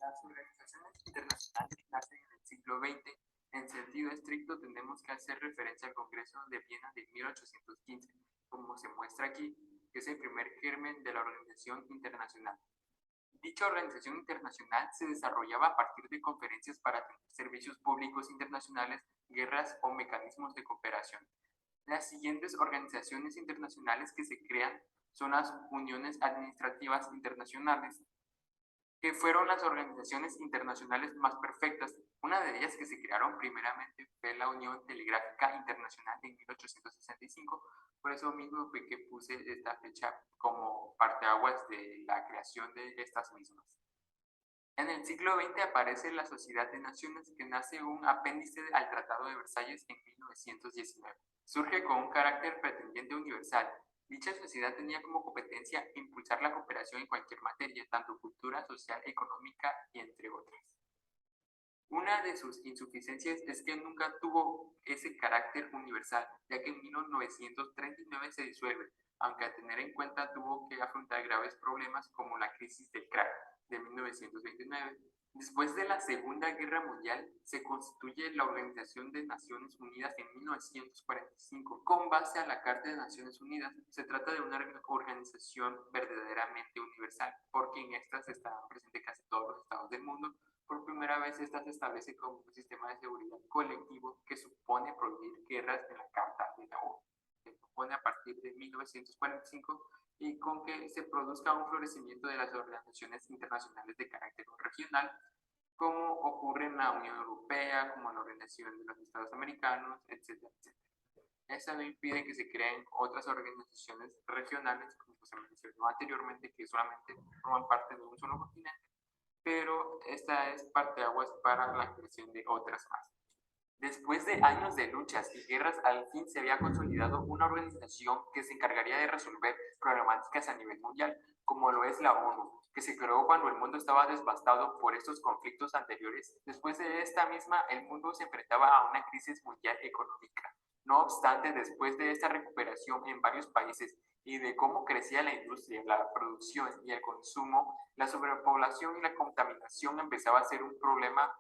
Las organizaciones internacionales nacen en el siglo XX. En sentido estricto, tenemos que hacer referencia al Congreso de Viena de 1815, como se muestra aquí, que es el primer germen de la organización internacional. Dicha organización internacional se desarrollaba a partir de conferencias para atender servicios públicos internacionales, guerras o mecanismos de cooperación. Las siguientes organizaciones internacionales que se crean son las uniones administrativas internacionales, que fueron las organizaciones internacionales más perfectas. Una de ellas que se crearon primeramente fue la Unión Telegráfica Internacional en 1865, por eso mismo fue que puse esta fecha como parteaguas de la creación de estas mismas. En el siglo XX aparece la Sociedad de Naciones, que nace un apéndice al Tratado de Versalles en 1919. Surge con un carácter pretendiente universal. Dicha sociedad tenía como competencia impulsar la cooperación en cualquier materia, tanto cultura, social, económica y entre otras. Una de sus insuficiencias es que nunca tuvo ese carácter universal, ya que en 1939 se disuelve, aunque a tener en cuenta tuvo que afrontar graves problemas como la crisis del crack de 1929. Después de la Segunda Guerra Mundial, se constituye la Organización de Naciones Unidas en 1945. Con base a la Carta de Naciones Unidas, se trata de una organización verdaderamente universal, porque en estas estarán presentes casi todos los estados del mundo. Por primera vez, esta se establece como un sistema de seguridad colectivo que supone prohibir guerras en la Carta de la ONU. Se supone a partir de 1945 y con que se produzca un florecimiento de las organizaciones internacionales de carácter regional, como ocurre en la Unión Europea, como la Organización de los Estados Americanos, etcétera, etcétera. Eso no impide que se creen otras organizaciones regionales, como se mencionó anteriormente, que solamente forman parte de un solo continente, pero esta es parteaguas para la creación de otras más. Después de años de luchas y guerras, al fin se había consolidado una organización que se encargaría de resolver problemáticas a nivel mundial, como lo es la ONU, que se creó cuando el mundo estaba devastado por estos conflictos anteriores. Después de esta misma, el mundo se enfrentaba a una crisis mundial económica. No obstante, después de esta recuperación en varios países y de cómo crecía la industria, la producción y el consumo, la sobrepoblación y la contaminación empezaba a ser un problema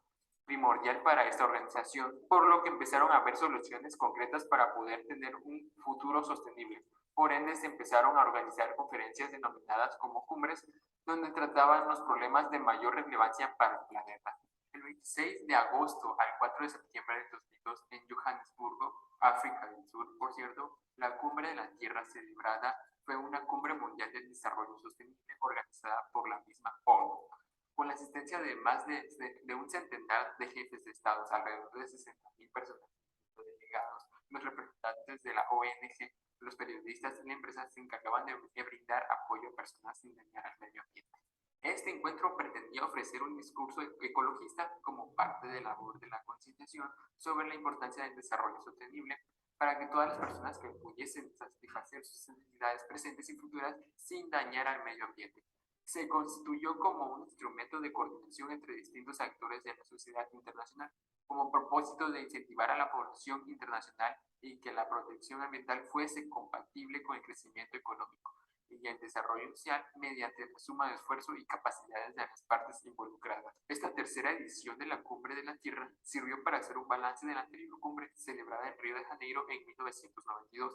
primordial para esta organización, por lo que empezaron a haber soluciones concretas para poder tener un futuro sostenible. Por ende, se empezaron a organizar conferencias denominadas como cumbres, donde trataban los problemas de mayor relevancia para el planeta. El 26 de agosto al 4 de septiembre de 2002, en Johannesburgo, África del Sur, por cierto, la Cumbre de la Tierra celebrada fue una cumbre mundial de desarrollo sostenible organizada por la misma ONU con la asistencia de más de un centenar de jefes de estados, alrededor de 60.000 personas, delegados, los representantes de la ONG, los periodistas y la empresa se encargaban de brindar apoyo a personas sin dañar al medio ambiente. Este encuentro pretendía ofrecer un discurso ecologista como parte de la labor de la concienciación sobre la importancia del desarrollo sostenible para que todas las personas que pudiesen satisfacer sus necesidades presentes y futuras sin dañar al medio ambiente se constituyó como un instrumento de coordinación entre distintos actores de la sociedad internacional, como propósito de incentivar a la población internacional y que la protección ambiental fuese compatible con el crecimiento económico y el desarrollo social mediante la suma de esfuerzo y capacidades de las partes involucradas. Esta tercera edición de la Cumbre de la Tierra sirvió para hacer un balance de la anterior cumbre celebrada en Río de Janeiro en 1992,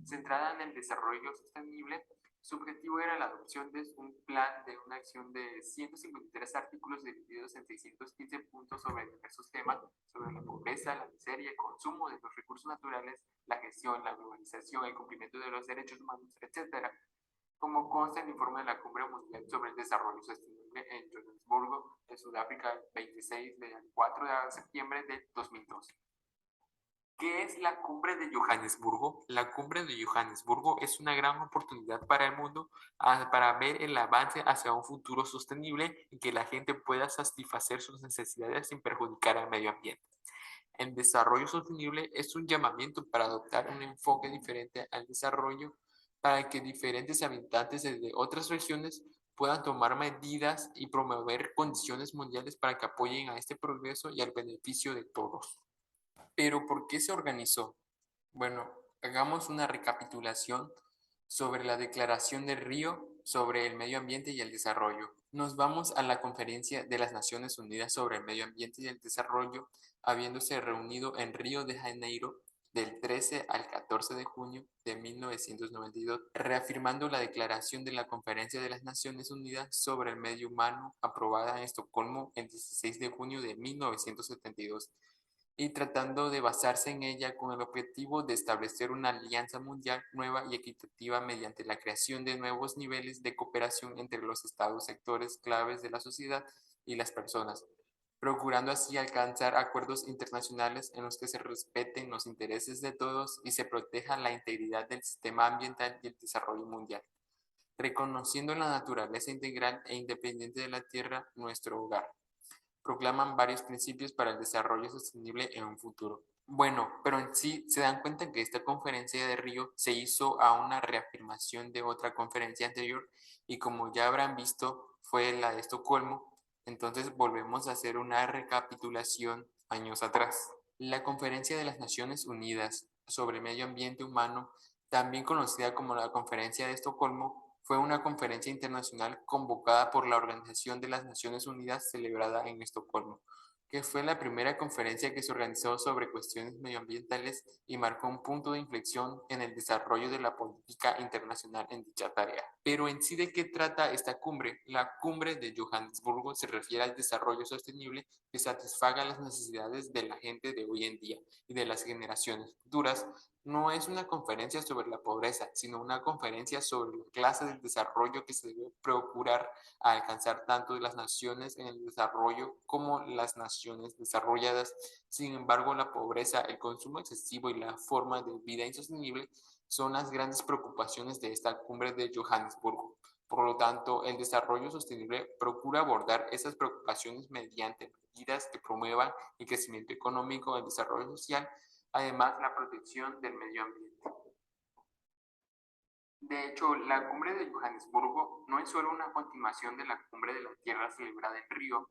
centrada en el desarrollo sostenible. Su objetivo era la adopción de un plan de una acción de 153 artículos divididos en 615 puntos sobre diversos temas, sobre la pobreza, la miseria, el consumo de los recursos naturales, la gestión, la globalización, el cumplimiento de los derechos humanos, etc., como consta en el informe de la Cumbre Mundial sobre el Desarrollo Sostenible en Johannesburgo, en Sudáfrica, el 26 de 4 de septiembre de 2002. ¿Qué es la Cumbre de Johannesburgo? La Cumbre de Johannesburgo es una gran oportunidad para el mundo para ver el avance hacia un futuro sostenible y que la gente pueda satisfacer sus necesidades sin perjudicar al medio ambiente. El desarrollo sostenible es un llamamiento para adoptar un enfoque diferente al desarrollo para que diferentes habitantes de otras regiones puedan tomar medidas y promover condiciones mundiales para que apoyen a este progreso y al beneficio de todos. Pero ¿por qué se organizó? Bueno, hagamos una recapitulación sobre la Declaración de Río sobre el medio ambiente y el desarrollo. Nos vamos a la Conferencia de las Naciones Unidas sobre el Medio Ambiente y el Desarrollo, habiéndose reunido en Río de Janeiro del 13 al 14 de junio de 1992, reafirmando la declaración de la Conferencia de las Naciones Unidas sobre el Medio Humano, aprobada en Estocolmo el 16 de junio de 1972 y tratando de basarse en ella con el objetivo de establecer una alianza mundial nueva y equitativa mediante la creación de nuevos niveles de cooperación entre los estados sectores claves de la sociedad y las personas, procurando así alcanzar acuerdos internacionales en los que se respeten los intereses de todos y se proteja la integridad del sistema ambiental y el desarrollo mundial, reconociendo la naturaleza integral e independiente de la Tierra, nuestro hogar. Proclaman varios principios para el desarrollo sostenible en un futuro. Bueno, pero en sí se dan cuenta que esta conferencia de Río se hizo a una reafirmación de otra conferencia anterior y como ya habrán visto fue la de Estocolmo, entonces volvemos a hacer una recapitulación años atrás. La Conferencia de las Naciones Unidas sobre el Medio Ambiente Humano, también conocida como la Conferencia de Estocolmo, fue una conferencia internacional convocada por la Organización de las Naciones Unidas celebrada en Estocolmo, que fue la primera conferencia que se organizó sobre cuestiones medioambientales y marcó un punto de inflexión en el desarrollo de la política internacional en dicha tarea. Pero en sí, ¿de qué trata esta cumbre? La cumbre de Johannesburgo se refiere al desarrollo sostenible que satisfaga las necesidades de la gente de hoy en día y de las generaciones futuras. No es una conferencia sobre la pobreza, sino una conferencia sobre la clase del desarrollo que se debe procurar a alcanzar tanto de las naciones en el desarrollo como las naciones desarrolladas. Sin embargo, la pobreza, el consumo excesivo y la forma de vida insostenible son las grandes preocupaciones de esta cumbre de Johannesburgo. Por lo tanto, el desarrollo sostenible procura abordar esas preocupaciones mediante medidas que promuevan el crecimiento económico, el desarrollo social, además la protección del medio ambiente. De hecho, la cumbre de Johannesburgo no es solo una continuación de la cumbre de la Tierra celebrada en Río,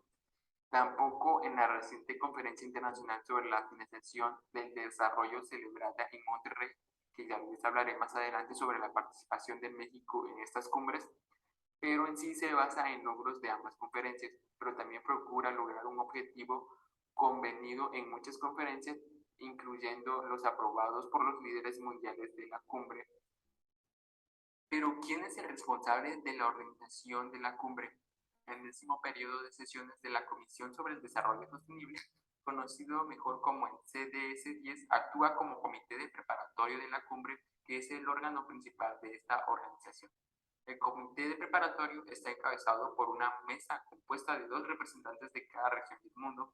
tampoco en la reciente Conferencia Internacional sobre la Financiación del Desarrollo celebrada en Monterrey, que ya les hablaré más adelante sobre la participación de México en estas cumbres, pero en sí se basa en logros de ambas conferencias, pero también procura lograr un objetivo convenido en muchas conferencias, incluyendo los aprobados por los líderes mundiales de la cumbre. Pero ¿quién es el responsable de la organización de la cumbre? El 10º periodo de sesiones de la Comisión sobre el Desarrollo Sostenible, conocido mejor como el CDS-10, actúa como comité de preparatorio de la cumbre, que es el órgano principal de esta organización. El comité de preparatorio está encabezado por una mesa compuesta de 2 representantes de cada región del mundo,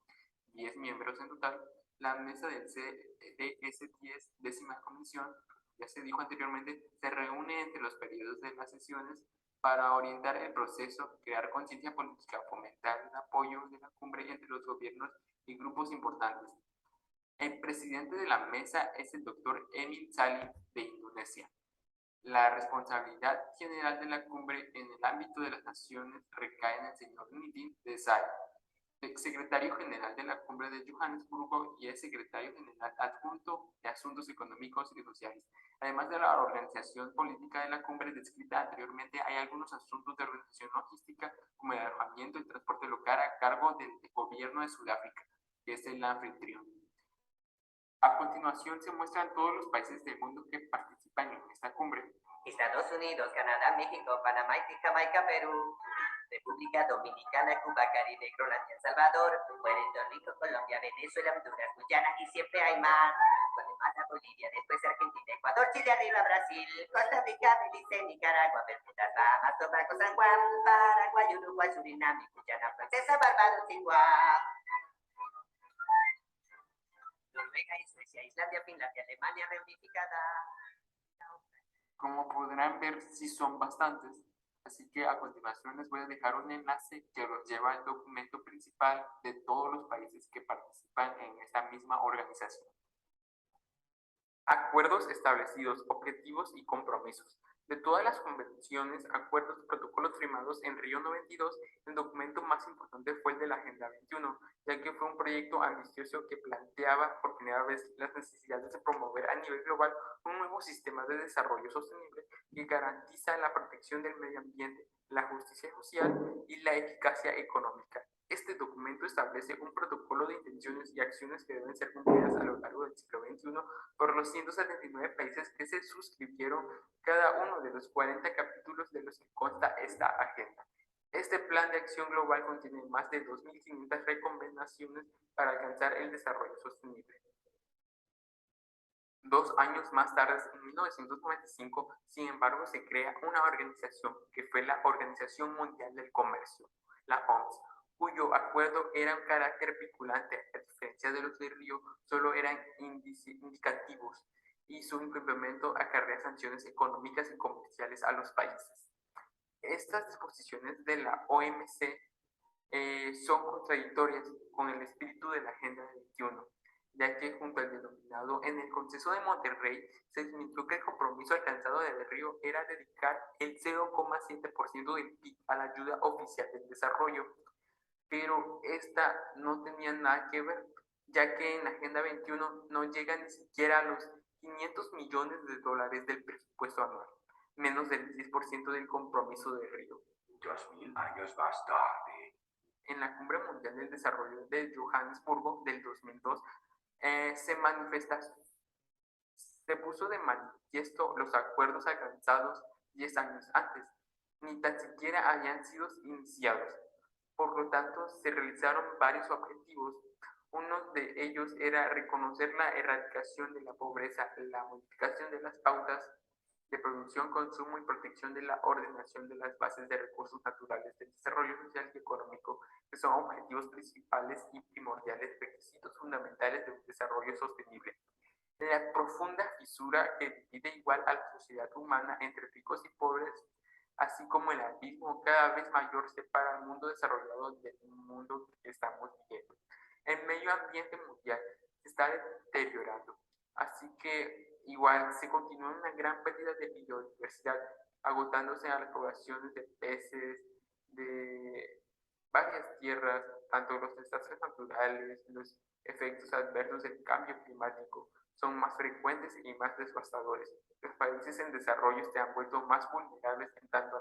10 miembros en total. La mesa del CDS-10, 10ª comisión, ya se dijo anteriormente, se reúne entre los periodos de las sesiones para orientar el proceso, crear conciencia política, fomentar el apoyo de la cumbre entre los gobiernos y grupos importantes. El presidente de la mesa es el doctor Emil Salim de Indonesia. La responsabilidad general de la cumbre en el ámbito de las naciones recae en el señor Nitin Desai, secretario general de la cumbre de Johannesburgo y es secretario general adjunto de Asuntos Económicos y Sociales. Además de la organización política de la cumbre descrita anteriormente, hay algunos asuntos de organización logística, como el alojamiento y transporte local a cargo del gobierno de Sudáfrica, que es el anfitrión. A continuación se muestran todos los países del mundo que participan en esta cumbre. Estados Unidos, Canadá, México, Panamá, Jamaica, Perú, República Dominicana, Cuba, Caribe, Groenlandia, El Salvador, Puerto Rico, Colombia, Venezuela, Honduras, Guyana y siempre hay más. Guatemala, Bolivia, después Argentina, Ecuador, Chile, arriba Brasil, Costa Rica, Belice, Nicaragua, Bermudas, Bahamas, Tobago, San Juan, Paraguay, Uruguay, Surinam, Guyana Francesa, Barbados y Guam. Noruega y Suecia, Islandia, Finlandia, Alemania reunificada. Como podrán ver, sí son bastantes, así que a continuación les voy a dejar un enlace que los lleva al documento principal de todos los países que participan en esta misma organización. Acuerdos establecidos, objetivos y compromisos. De todas las convenciones, acuerdos y protocolos firmados en Río 92, el documento más importante fue el de la Agenda 21, ya que fue un proyecto ambicioso que planteaba por primera vez las necesidades de promover a nivel global un nuevo sistema de desarrollo sostenible que garantiza la protección del medio ambiente, la justicia social y la eficacia económica. Este documento establece un protocolo de intenciones y acciones que deben ser cumplidas a lo largo del siglo XXI por los 179 países que se suscribieron, cada uno de los 40 capítulos de los que consta esta agenda. Este plan de acción global contiene más de 2.500 recomendaciones para alcanzar el desarrollo sostenible. 2 años más tarde, en 1995, sin embargo, se crea una organización que fue la Organización Mundial del Comercio, la OMS, cuyo acuerdo era un carácter vinculante, a diferencia de los de Río, solo eran indicativos y su implemento acarrea sanciones económicas y comerciales a los países. Estas disposiciones de la OMC son contradictorias con el espíritu de la Agenda 21, ya que junto al denominado en el Consenso de Monterrey se admitió que el compromiso alcanzado de Río era dedicar el 0,7% del PIB a la ayuda oficial del desarrollo, pero esta no tenía nada que ver, ya que en la Agenda 21 no llega ni siquiera a los 500 millones de dólares del presupuesto anual, menos del 10% del compromiso de Río. 2000 años más tarde. En la Cumbre Mundial del Desarrollo de Johannesburgo del 2002, se puso de manifiesto los acuerdos alcanzados 10 años antes, ni tan siquiera habían sido iniciados. Por lo tanto, se realizaron varios objetivos. Uno de ellos era reconocer la erradicación de la pobreza, la modificación de las pautas de producción, consumo y protección de la ordenación de las bases de recursos naturales del desarrollo social y económico, que son objetivos principales y primordiales, requisitos fundamentales de un desarrollo sostenible. La profunda fisura que divide igual a la sociedad humana entre ricos y pobres así como el abismo cada vez mayor separa el mundo desarrollado del mundo que estamos viviendo. El medio ambiente mundial se está deteriorando, así que igual se continúa una gran pérdida de biodiversidad, agotándose a las poblaciones de peces, de varias tierras, tanto los desastres naturales, los efectos adversos del cambio climático son más frecuentes y más devastadores. Los países en desarrollo se han vuelto más vulnerables en tanto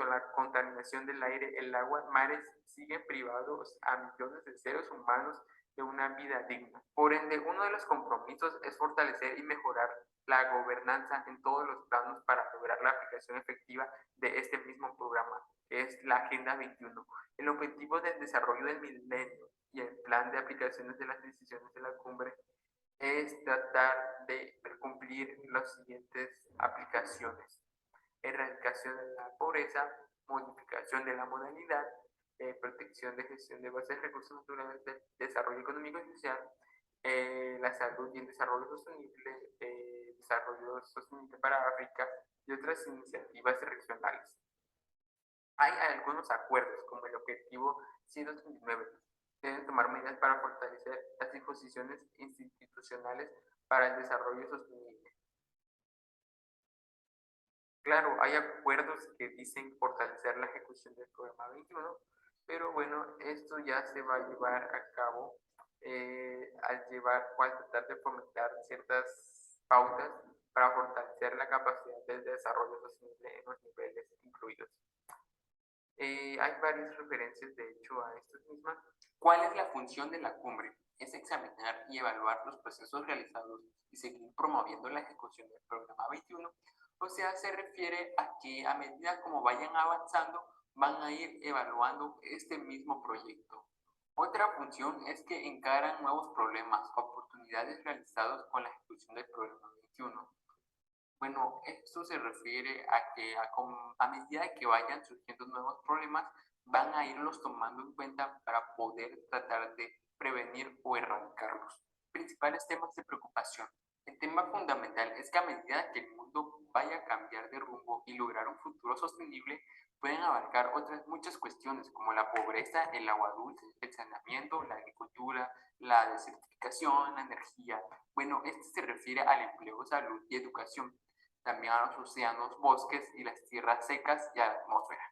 la contaminación del aire, el agua, mares siguen privados a millones de seres humanos de una vida digna. Por ende, uno de los compromisos es fortalecer y mejorar la gobernanza en todos los planos para lograr la aplicación efectiva de este mismo programa, que es la Agenda 21. El objetivo del desarrollo del milenio y el plan de aplicaciones de las decisiones de la cumbre es tratar de cumplir las siguientes aplicaciones: erradicación de la pobreza, modificación de la modalidad, protección de gestión de bases de recursos naturales, de desarrollo económico y social, la salud y el desarrollo sostenible para África y otras iniciativas regionales. Hay algunos acuerdos, como el objetivo 139, deben tomar medidas para fortalecer las disposiciones institucionales para el desarrollo sostenible. Claro, hay acuerdos que dicen fortalecer la ejecución del programa 21, pero bueno, esto ya se va a llevar a cabo al tratar de fomentar ciertas pautas para fortalecer la capacidad del desarrollo sostenible en los niveles incluidos. Hay varias referencias, de hecho, a estas mismas. ¿Cuál es la función de la cumbre? Es examinar y evaluar los procesos realizados y seguir promoviendo la ejecución del programa 21. O sea, se refiere a que a medida como vayan avanzando, van a ir evaluando este mismo proyecto. Otra función es que encaran nuevos problemas, oportunidades realizados con la ejecución del programa 21. Bueno, esto se refiere a que a medida que vayan surgiendo nuevos problemas, van a irlos tomando en cuenta para poder tratar de prevenir o erradicarlos. Principales temas de preocupación. El tema fundamental es que a medida que el mundo vaya a cambiar de rumbo y lograr un futuro sostenible, pueden abarcar otras muchas cuestiones como la pobreza, el agua dulce, el saneamiento, la agricultura, la desertificación, la energía. Bueno, esto se refiere al empleo, salud y educación, también a los océanos, bosques y las tierras secas y a la atmósfera.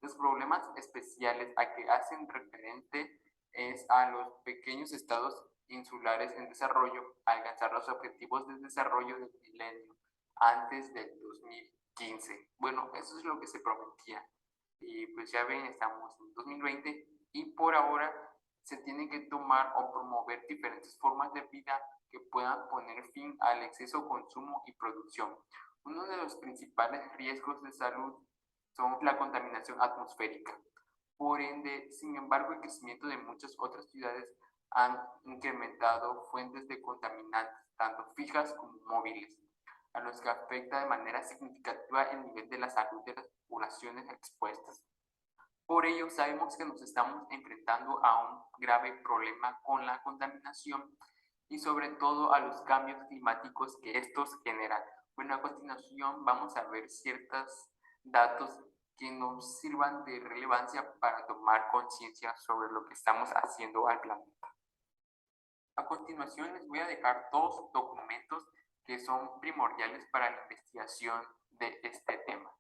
Los problemas especiales a que hacen referente es a los pequeños estados insulares en desarrollo a alcanzar los objetivos de desarrollo del milenio antes del 2015. Bueno, eso es lo que se prometía. Y pues ya ven, estamos en 2020 y por ahora se tienen que tomar o promover diferentes formas de vida que puedan poner fin al exceso consumo y producción. Uno de los principales riesgos de salud son la contaminación atmosférica. Por ende, sin embargo, el crecimiento de muchas otras ciudades han incrementado fuentes de contaminantes, tanto fijas como móviles, a los que afecta de manera significativa el nivel de la salud de las poblaciones expuestas. Por ello, sabemos que nos estamos enfrentando a un grave problema con la contaminación y sobre todo a los cambios climáticos que estos generan. Bueno, a continuación vamos a ver ciertos datos que nos sirvan de relevancia para tomar conciencia sobre lo que estamos haciendo al planeta. A continuación les voy a dejar dos documentos que son primordiales para la investigación de este tema.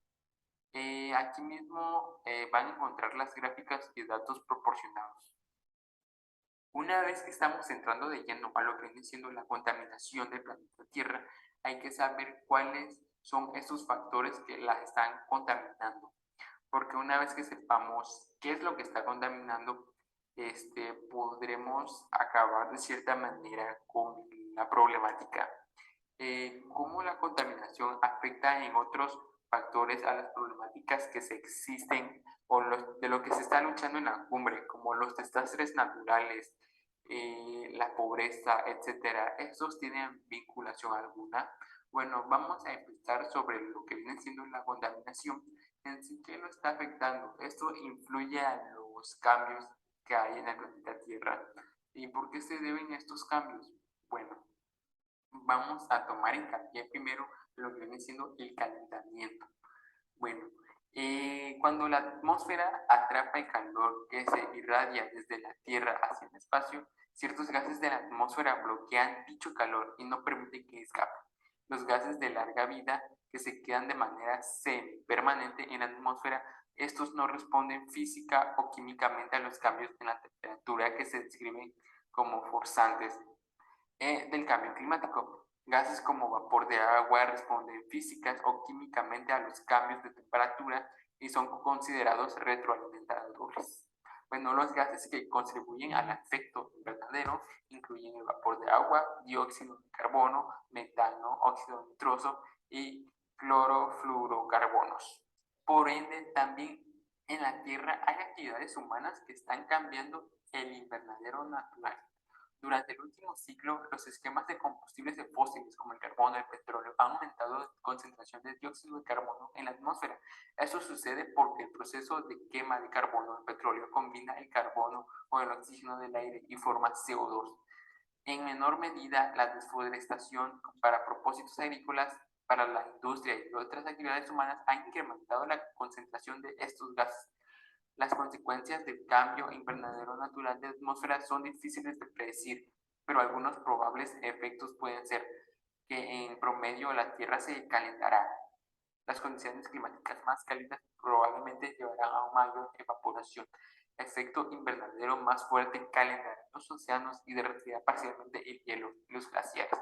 Aquí mismo van a encontrar las gráficas y datos proporcionados. Una vez que estamos entrando de lleno a lo que viene siendo la contaminación del planeta Tierra, hay que saber cuáles son esos factores que las están contaminando. Porque una vez que sepamos qué es lo que está contaminando, podremos acabar de cierta manera con la problemática. Cómo la contaminación afecta en otros factores a las problemáticas que se existen o de lo que se está luchando en la cumbre, como los desastres naturales, la pobreza, etcétera. ¿Estos tienen vinculación alguna? Bueno, vamos a empezar sobre lo que viene siendo la contaminación. En sí, ¿qué lo está afectando? Esto influye a los cambios que hay en el planeta Tierra. ¿Y por qué se deben estos cambios? Bueno, vamos a tomar hincapié primero lo que viene siendo el calentamiento. Bueno, cuando la atmósfera atrapa el calor que se irradia desde la Tierra hacia el espacio, ciertos gases de la atmósfera bloquean dicho calor y no permiten que escape. Los gases de larga vida que se quedan de manera semi-permanente en la atmósfera, estos no responden física o químicamente a los cambios en la temperatura que se describen como forzantes del cambio climático. Gases como vapor de agua responden físicas o químicamente a los cambios de temperatura y son considerados retroalimentadores. Bueno, los gases que contribuyen al efecto invernadero incluyen el vapor de agua, dióxido de carbono, metano, óxido nitroso y clorofluorocarbonos. Por ende, también en la Tierra hay actividades humanas que están cambiando el invernadero natural. Durante el último ciclo, los esquemas de combustibles de fósiles como el carbono y el petróleo han aumentado la concentración de dióxido de carbono en la atmósfera. Eso sucede porque el proceso de quema de carbono del petróleo combina el carbono con el oxígeno del aire y forma CO2. En menor medida, la desforestación para propósitos agrícolas, para la industria y otras actividades humanas ha incrementado la concentración de estos gases. Las consecuencias del cambio invernadero natural de la atmósfera son difíciles de predecir, pero algunos probables efectos pueden ser que en promedio la Tierra se calentará. Las condiciones climáticas más cálidas probablemente llevarán a una mayor evaporación. Efecto invernadero más fuerte calentará los océanos y derretirá parcialmente el hielo y los glaciares.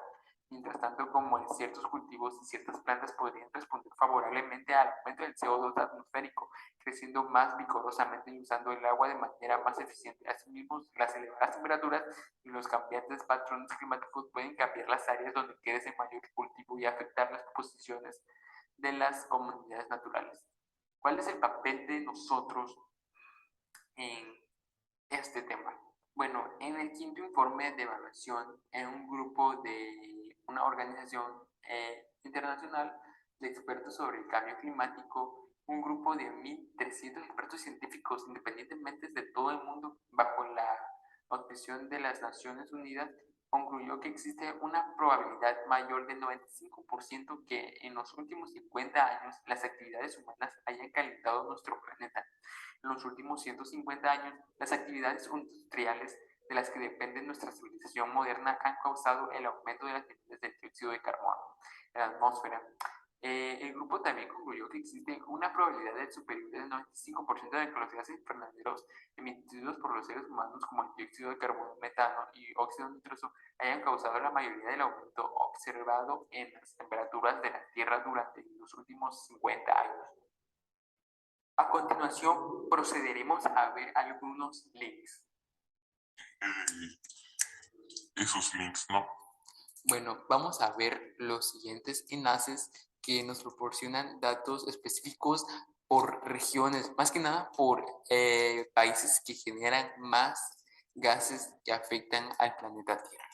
Mientras tanto, como en ciertos cultivos y ciertas plantas podrían responder favorablemente al aumento del CO2 atmosférico, creciendo más vigorosamente y usando el agua de manera más eficiente. Asimismo, las elevadas temperaturas y los cambiantes patrones climáticos pueden cambiar las áreas donde crece mayor cultivo y afectar las posiciones de las comunidades naturales. ¿Cuál es el papel de nosotros en este tema? Bueno, en el quinto informe de evaluación, en un grupo de una organización internacional de expertos sobre el cambio climático, un grupo de 1.300 expertos científicos independientemente de todo el mundo, bajo la auspicio de las Naciones Unidas, concluyó que existe una probabilidad mayor del 95% que en los últimos 50 años las actividades humanas hayan calentado nuestro planeta. En los últimos 150 años, las actividades industriales de las que depende nuestra civilización moderna han causado el aumento de las emisiones de dióxido de carbono en la atmósfera. El grupo también concluyó que existe una probabilidad del superior del 95% de que los gases invernaderos emitidos por los seres humanos como el dióxido de carbono, metano y óxido nitroso hayan causado la mayoría del aumento observado en las temperaturas de la Tierra durante los últimos 50 años. A continuación, procederemos a ver algunos links. Esos links, ¿no? Bueno, vamos a ver los siguientes enlaces que nos proporcionan datos específicos por regiones, más que nada por países que generan más gases que afectan al planeta Tierra.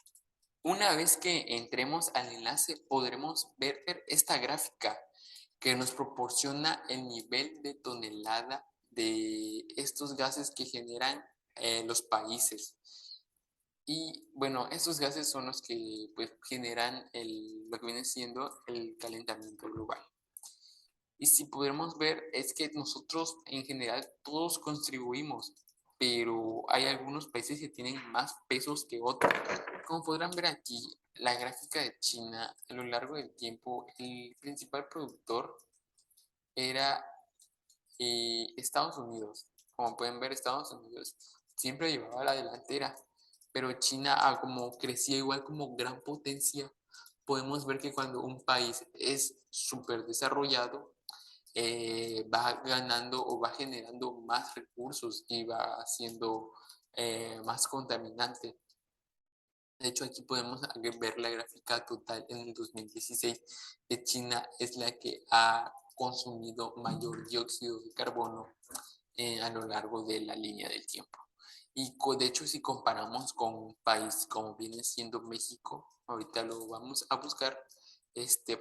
Una vez que entremos al enlace, podremos ver esta gráfica que nos proporciona el nivel de tonelada de estos gases que generan los países. Y bueno, estos gases son los que pues, generan lo que viene siendo el calentamiento global. Y si podemos ver, es que nosotros en general todos contribuimos, pero hay algunos países que tienen más pesos que otros. Como podrán ver aquí, la gráfica de China, a lo largo del tiempo, el principal productor era Estados Unidos. Como pueden ver, Estados Unidos siempre llevaba la delantera, pero China, como crecía igual como gran potencia, podemos ver que cuando un país es súper desarrollado, va ganando o va generando más recursos y va siendo más contaminante. De hecho, aquí podemos ver la gráfica total en el 2016, que China es la que ha consumido mayor dióxido de carbono a lo largo de la línea del tiempo. Y de hecho, si comparamos con un país como viene siendo México, ahorita lo vamos a buscar,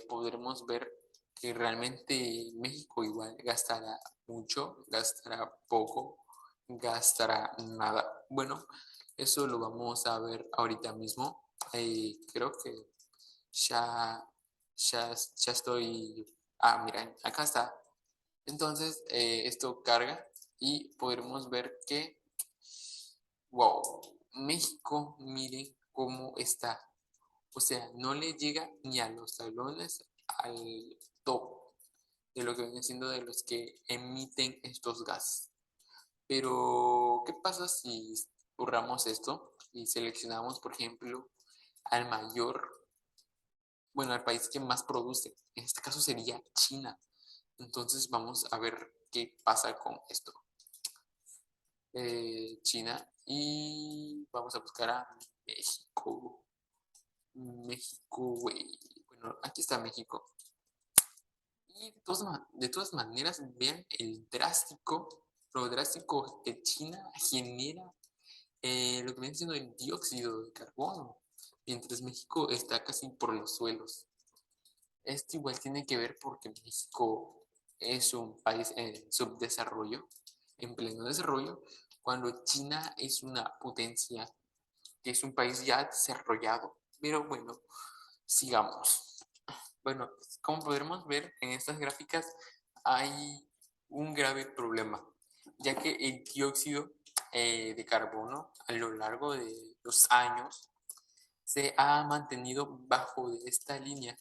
podremos ver que realmente México igual gastará mucho, gastará poco, gastará nada. Bueno, eso lo vamos a ver ahorita mismo. Creo que ya estoy... Ah, miren, acá está. Entonces, esto carga y podremos ver que, wow, México, miren cómo está. O sea, no le llega ni a los talones al top de lo que viene siendo de los que emiten estos gases. Pero, ¿qué pasa si borramos esto y seleccionamos, por ejemplo, al mayor, bueno, al país que más produce? En este caso sería China. Entonces vamos a ver qué pasa con esto. China y vamos a buscar a México. México, güey. Bueno, aquí está México. Y de todas maneras, vean lo drástico que China genera lo que viene siendo el dióxido de carbono, mientras México está casi por los suelos. Esto igual tiene que ver porque México es un país en subdesarrollo, en pleno desarrollo, cuando China es una potencia, que es un país ya desarrollado. Pero bueno, sigamos. Bueno, como podremos ver en estas gráficas, hay un grave problema, ya que el dióxido de carbono a lo largo de los años se ha mantenido bajo de esta línea,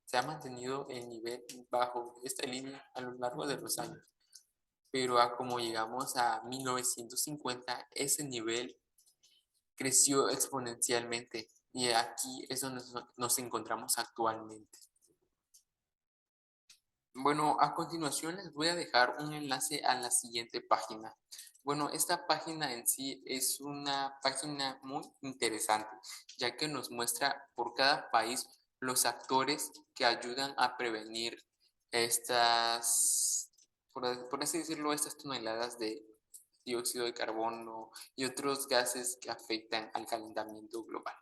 se ha mantenido el nivel bajo de esta línea a lo largo de los años. Pero a como llegamos a 1950, ese nivel creció exponencialmente y aquí es donde nos encontramos actualmente. Bueno, a continuación les voy a dejar un enlace a la siguiente página. Bueno, esta página en sí es una página muy interesante, ya que nos muestra por cada país los actores que ayudan a prevenir estas, por así decirlo, estas toneladas de dióxido de carbono y otros gases que afectan al calentamiento global.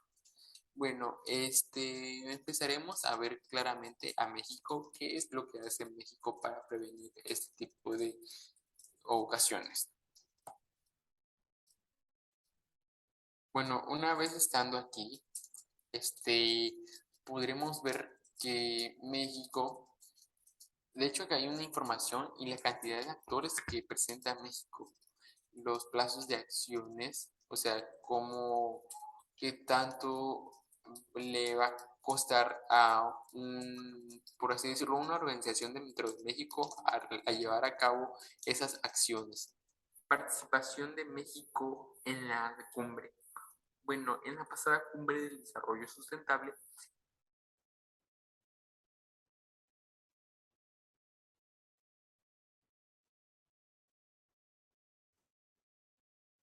Bueno, empezaremos a ver claramente a México, qué es lo que hace México para prevenir este tipo de ocasiones. Bueno, una vez estando aquí, podremos ver que México, de hecho que hay una información y la cantidad de actores que presenta México, los plazos de acciones, o sea, cómo, qué tanto le va a costar a por así decirlo, una organización dentro de México a llevar a cabo esas acciones. Participación de México en la cumbre. Bueno, en la pasada cumbre del desarrollo sustentable,